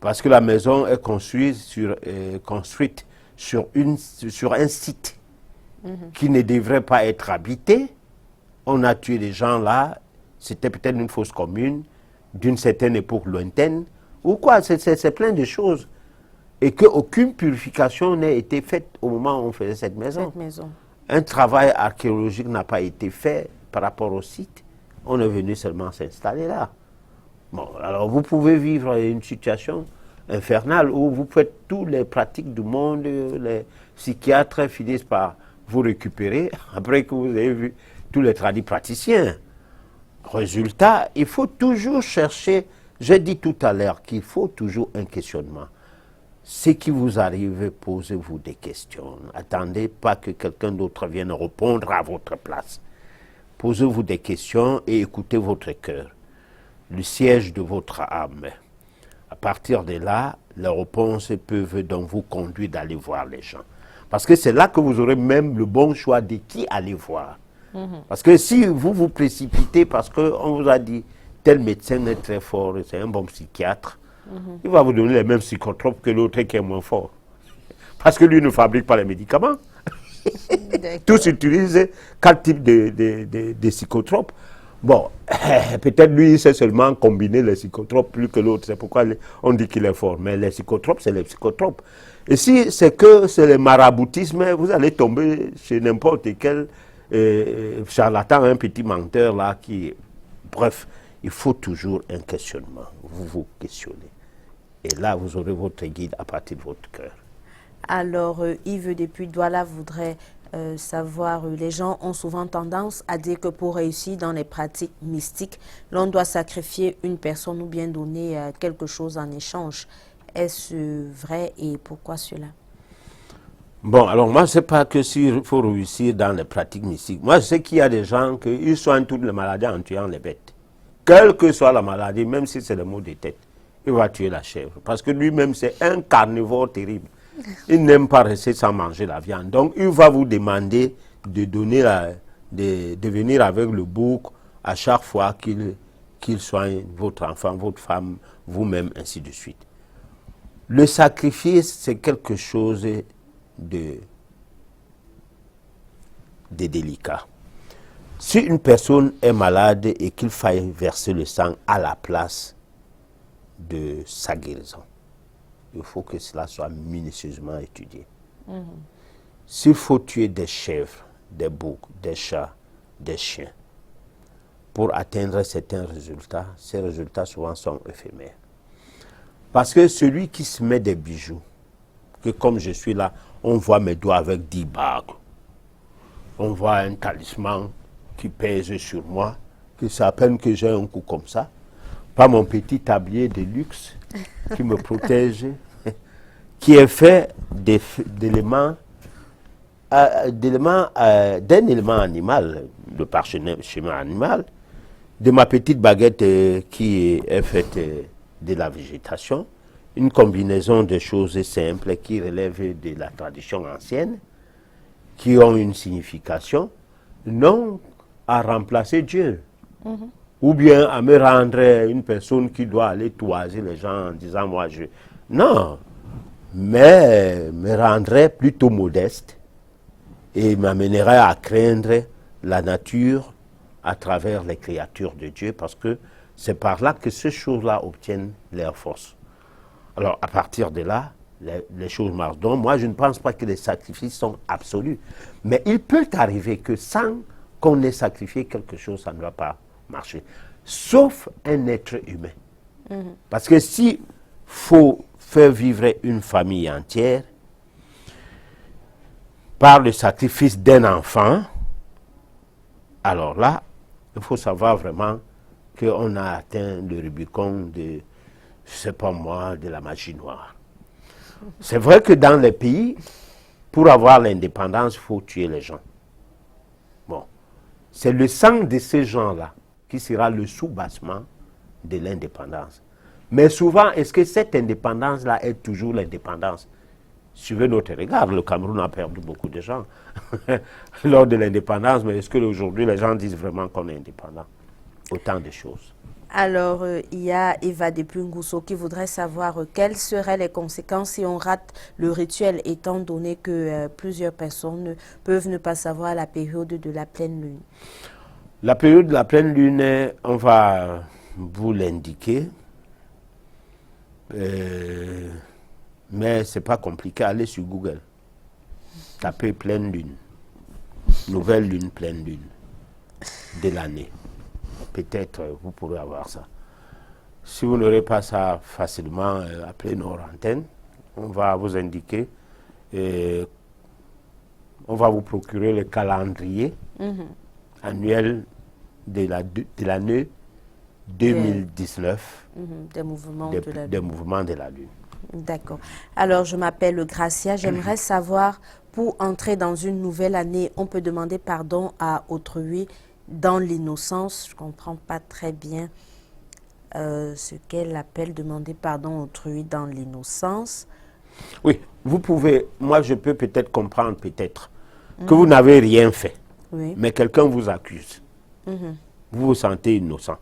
parce que la maison est construite sur un site qui ne devrait pas être habité. On a tué des gens là, c'était peut-être une fosse commune d'une certaine époque lointaine, ou quoi, c'est plein de choses. Et qu'aucune purification n'a été faite au moment où on faisait cette maison. Un travail archéologique n'a pas été fait par rapport au site. On est venu seulement s'installer là. Bon, alors vous pouvez vivre une situation infernale où vous faites toutes les pratiques du monde, les psychiatres finissent par vous récupérer après que vous avez vu tous les praticiens. Résultat, il faut toujours chercher, j'ai dit tout à l'heure qu'il faut toujours un questionnement. Ce qui vous arrive, posez-vous des questions. Attendez pas que quelqu'un d'autre vienne répondre à votre place. Posez-vous des questions et écoutez votre cœur, le siège de votre âme. À partir de là, les réponses peuvent donc vous conduire d'aller voir les gens. Parce que c'est là que vous aurez même le bon choix de qui aller voir. Parce que si vous vous précipitez parce qu'on vous a dit tel médecin est très fort, c'est un bon psychiatre, il va vous donner les mêmes psychotropes que l'autre qui est moins fort. Parce que lui ne fabrique pas les médicaments. Tous utilisent quel type de psychotropes. Bon, peut-être lui, il sait seulement combiner les psychotropes plus que l'autre. C'est pourquoi on dit qu'il est fort. Mais les psychotropes, c'est les psychotropes. Et si c'est le maraboutisme, vous allez tomber chez n'importe quel charlatan, un petit menteur là qui... Bref, il faut toujours un questionnement. Vous vous questionnez. Et là, vous aurez votre guide à partir de votre cœur. Alors, Yves depuis Douala voudrait savoir, les gens ont souvent tendance à dire que pour réussir dans les pratiques mystiques, l'on doit sacrifier une personne ou bien donner quelque chose en échange. Est-ce vrai et pourquoi cela? Bon, alors moi, je ne sais pas que s'il faut réussir dans les pratiques mystiques. Moi, je sais qu'il y a des gens qui soignent toutes les maladies en tuant les bêtes. Quelle que soit la maladie, même si c'est le maux de tête, il va tuer la chèvre. Parce que lui-même, c'est un carnivore terrible. Il n'aime pas rester sans manger la viande. Donc, il va vous demander de donner de venir avec le bouc à chaque fois qu'il soigne votre enfant, votre femme, vous-même, ainsi de suite. Le sacrifice, c'est quelque chose de délicat. Si une personne est malade et qu'il faille verser le sang à la place de sa guérison, il faut que cela soit minutieusement étudié. S'il faut tuer des chèvres, des boucs, des chats, des chiens, pour atteindre certains résultats, ces résultats souvent sont éphémères. Parce que celui qui se met des bijoux, que comme je suis là, on voit mes doigts avec 10 bagues, on voit un talisman qui pèse sur moi, que c'est à peine que j'ai un coup comme ça, pas mon petit tablier de luxe qui me protège, qui est fait d'éléments d'un élément animal, le parchemin animal, de ma petite baguette qui est faite de la végétation, une combinaison de choses simples qui relèvent de la tradition ancienne, qui ont une signification, non à remplacer Dieu, ou bien à me rendre une personne qui doit aller toiser les gens en disant moi je... Non, mais me rendrait plutôt modeste et m'amènerait à craindre la nature à travers les créatures de Dieu, parce que c'est par là que ces choses-là obtiennent leur force. Alors, à partir de là, les choses marchent. Donc, moi, je ne pense pas que les sacrifices sont absolus. Mais il peut arriver que sans qu'on ait sacrifié quelque chose, ça ne va pas marcher. Sauf un être humain. Parce que s'il faut faire vivre une famille entière par le sacrifice d'un enfant, alors là, il faut savoir vraiment qu'on a atteint le Rubicon de, je ne sais pas moi, de la magie noire. C'est vrai que dans les pays, pour avoir l'indépendance, il faut tuer les gens. Bon, c'est le sang de ces gens-là qui sera le soubassement de l'indépendance. Mais souvent, est-ce que cette indépendance-là est toujours l'indépendance? Suivez notre regard, le Cameroun a perdu beaucoup de gens lors de l'indépendance, mais est-ce qu'aujourd'hui les gens disent vraiment qu'on est indépendant? Autant de choses. Alors, il y a Eva Depuy-Ngousso qui voudrait savoir quelles seraient les conséquences si on rate le rituel, étant donné que plusieurs personnes peuvent ne pas savoir la période de la pleine lune. La période de la pleine lune, on va vous l'indiquer. Mais ce n'est pas compliqué, allez sur Google. Tapez pleine lune. Nouvelle lune, pleine lune de l'année. Peut-être vous pourrez avoir ça. Si vous n'aurez pas ça facilement, appelez nos antennes. On va vous indiquer. On va vous procurer le calendrier annuel de l'année 2019 des mouvements de la lune. D'accord. Alors, je m'appelle Gracia. J'aimerais savoir, pour entrer dans une nouvelle année, on peut demander pardon à autrui dans l'innocence. Je ne comprends pas très bien ce qu'elle appelle demander pardon à autrui dans l'innocence. Oui, vous pouvez, moi je peux peut-être comprendre que vous n'avez rien fait, mais quelqu'un vous accuse. Vous vous sentez innocent.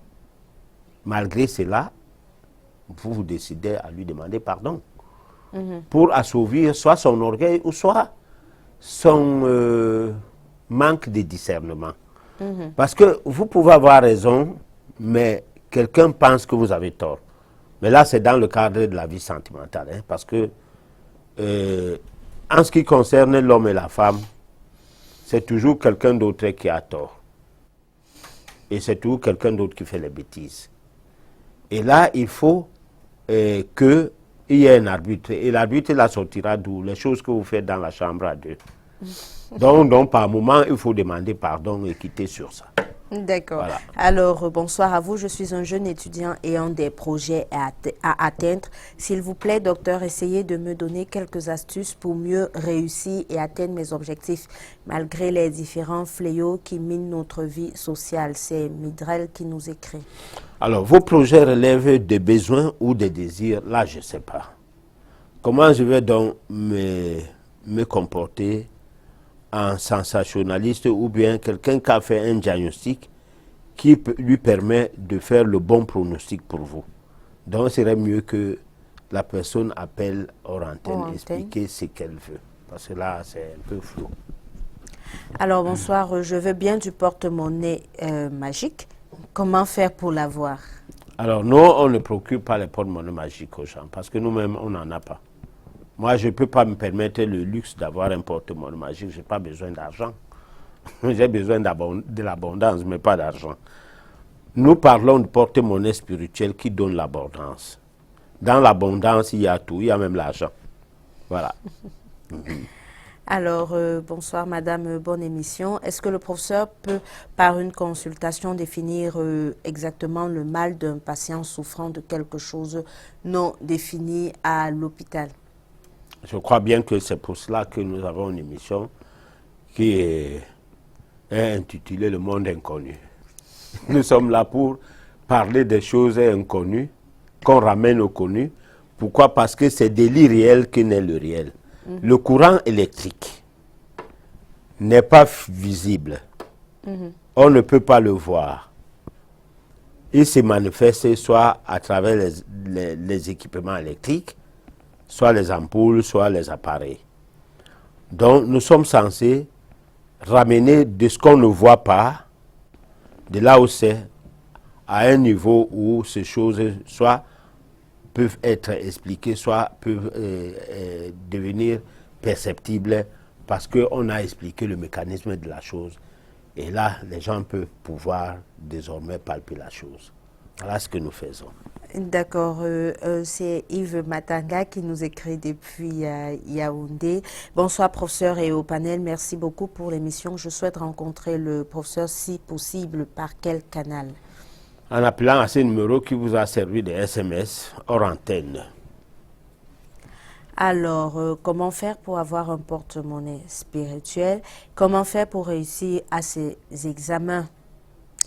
Malgré cela, vous décidez à lui demander pardon pour assouvir soit son orgueil ou soit son manque de discernement. Parce que vous pouvez avoir raison, mais quelqu'un pense que vous avez tort. Mais là, c'est dans le cadre de la vie sentimentale. Hein, parce que, en ce qui concerne l'homme et la femme, c'est toujours quelqu'un d'autre qui a tort. Et c'est toujours quelqu'un d'autre qui fait les bêtises. Et là, il faut qu'il y ait un arbitre. Et l'arbitre, là, sortira d'où? Les choses que vous faites dans la chambre à deux. Donc, par moment, il faut demander pardon et quitter sur ça. D'accord. Voilà. Alors, bonsoir à vous. Je suis un jeune étudiant ayant des projets à atteindre. S'il vous plaît, docteur, essayez de me donner quelques astuces pour mieux réussir et atteindre mes objectifs, malgré les différents fléaux qui minent notre vie sociale. C'est Midrel qui nous écrit. Alors, vos projets relèvent des besoins ou des désirs? Là, je ne sais pas. Comment je vais donc me comporter en sensationnaliste ou bien quelqu'un qui a fait un diagnostic qui lui permet de faire le bon pronostic pour vous? Donc, il serait mieux que la personne appelle hors antenne, expliquer ce qu'elle veut. Parce que là, c'est un peu flou. Alors, bonsoir. Je veux bien du porte-monnaie magique. Comment faire pour l'avoir? Alors, nous, on ne procure pas les porte-monnaie magiques aux gens parce que nous-mêmes, on n'en a pas. Moi, je ne peux pas me permettre le luxe d'avoir un porte-monnaie magique. Je n'ai pas besoin d'argent. J'ai besoin de l'abondance, mais pas d'argent. Nous parlons de porte-monnaie spirituel qui donne l'abondance. Dans l'abondance, il y a tout. Il y a même l'argent. Voilà. Alors, bonsoir madame, bonne émission. Est-ce que le professeur peut, par une consultation, définir exactement le mal d'un patient souffrant de quelque chose non défini à l'hôpital? Je crois bien que c'est pour cela que nous avons une émission qui est intitulée Le monde inconnu. Nous sommes là pour parler des choses inconnues, qu'on ramène au connu. Pourquoi? Parce que c'est de l'irréel qui naît le réel. Le courant électrique n'est pas visible. On ne peut pas le voir. Il se manifeste soit à travers les équipements électriques, soit les ampoules, soit les appareils. Donc, nous sommes censés ramener de ce qu'on ne voit pas, de là où c'est, à un niveau où ces choses soit peuvent être expliquées, soit peuvent devenir perceptibles parce qu'on a expliqué le mécanisme de la chose. Et là, les gens peuvent pouvoir désormais palper la chose. Voilà ce que nous faisons. D'accord, c'est Yves Matanga qui nous écrit depuis Yaoundé. Bonsoir professeur et au panel, merci beaucoup pour l'émission. Je souhaite rencontrer le professeur si possible, par quel canal? En appelant à ce numéro qui vous a servi de SMS hors antenne. Alors, comment faire pour avoir un porte-monnaie spirituel? Comment faire pour réussir à ces examens?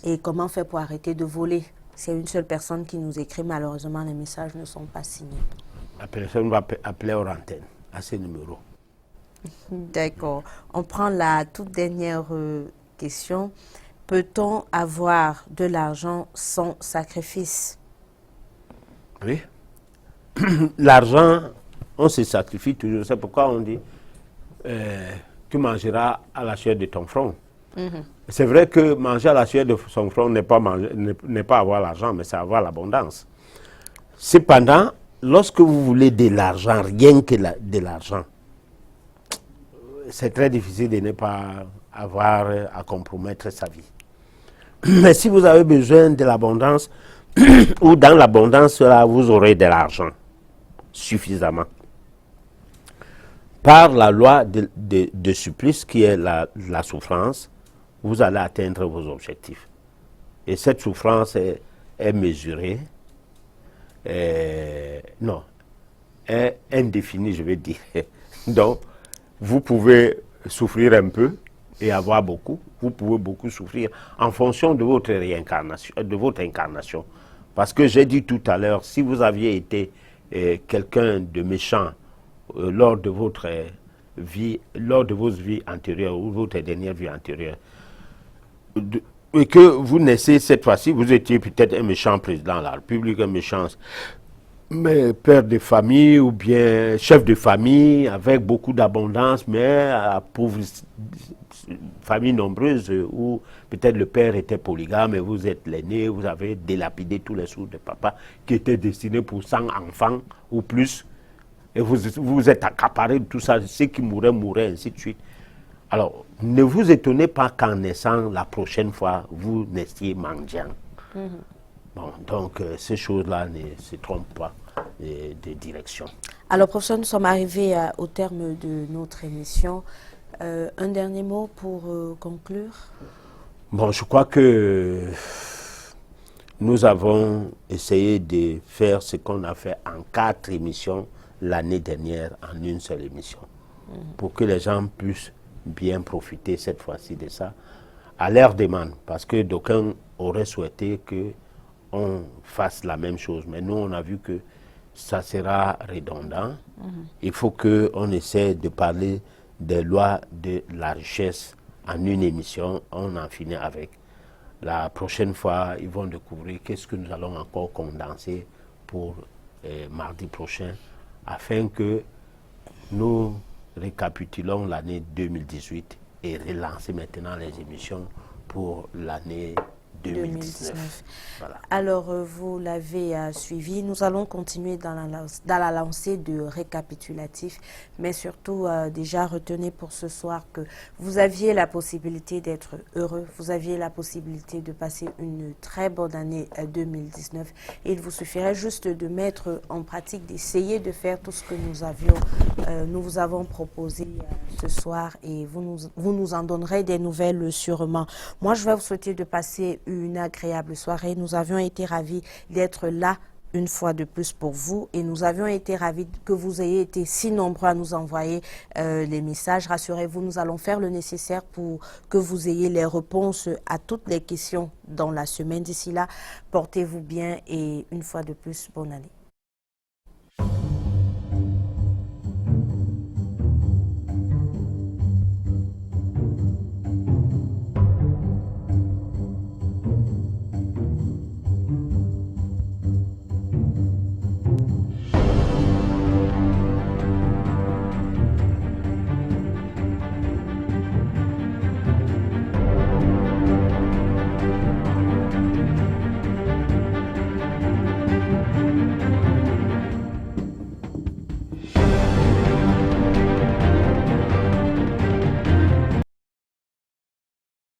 Et comment faire pour arrêter de voler? C'est une seule personne qui nous écrit, malheureusement les messages ne sont pas signés. La personne va appeler hors antenne à ce numéro. D'accord. On prend la toute dernière question. Peut-on avoir de l'argent sans sacrifice? Oui. L'argent, on se sacrifie toujours. C'est pourquoi on dit tu mangeras à la chair de ton front. C'est vrai que manger à la chair de son front n'est pas avoir l'argent, mais c'est avoir l'abondance. Cependant, lorsque vous voulez de l'argent, rien que de l'argent, c'est très difficile de ne pas avoir à compromettre sa vie. Mais si vous avez besoin de l'abondance, ou dans l'abondance, là, vous aurez de l'argent suffisamment. Par la loi de supplice, qui est la souffrance, vous allez atteindre vos objectifs. Et cette souffrance est mesurée, non, est indéfinie, je vais dire. Donc, vous pouvez souffrir un peu et avoir beaucoup. Vous pouvez beaucoup souffrir en fonction de votre réincarnation, de votre incarnation. Parce que j'ai dit tout à l'heure, si vous aviez été quelqu'un de méchant lors de votre vie, lors de vos vies antérieures ou votre dernière vie antérieure, et que vous naissez cette fois-ci, vous étiez peut-être un méchant président de la République, un méchant mais père de famille ou bien chef de famille avec beaucoup d'abondance, mais à pauvre famille nombreuse où peut-être le père était polygame et vous êtes l'aîné, vous avez délapidé tous les sous de papa qui étaient destinés pour 100 enfants ou plus et vous êtes accaparé de tout ça, ceux qui mouraient, ainsi de suite. Alors, ne vous étonnez pas qu'en naissant, la prochaine fois, vous naissiez mendiant. Bon, donc, ces choses-là ne se trompent pas de direction. Alors, professeur, nous sommes arrivés au terme de notre émission. Un dernier mot pour conclure? Bon, je crois que nous avons essayé de faire ce qu'on a fait en 4 émissions l'année dernière en une seule émission, pour que les gens puissent bien profiter cette fois-ci de ça, à leur demande, parce que d'aucuns auraient souhaité qu'on fasse la même chose, mais nous on a vu que ça sera redondant. Il faut qu'on essaie de parler des lois de la richesse en une émission, on en finit avec. La prochaine fois, ils vont découvrir qu'est-ce que nous allons encore condenser pour mardi prochain, afin que nous récapitulons l'année 2018 et relancer maintenant les émissions pour l'année 2019. Voilà. Alors, vous l'avez suivi. Nous allons continuer dans la lancée de récapitulatif, mais surtout, déjà, retenez pour ce soir que vous aviez la possibilité d'être heureux, vous aviez la possibilité de passer une très bonne année 2019. Et il vous suffirait juste de mettre en pratique, d'essayer de faire tout ce que nous vous avons proposé ce soir, et vous nous en donnerez des nouvelles sûrement. Moi, je vais vous souhaiter de passer une agréable soirée. Nous avions été ravis d'être là une fois de plus pour vous, et nous avions été ravis que vous ayez été si nombreux à nous envoyer les messages. Rassurez-vous, nous allons faire le nécessaire pour que vous ayez les réponses à toutes les questions dans la semaine. D'ici là, portez-vous bien et une fois de plus, bonne année.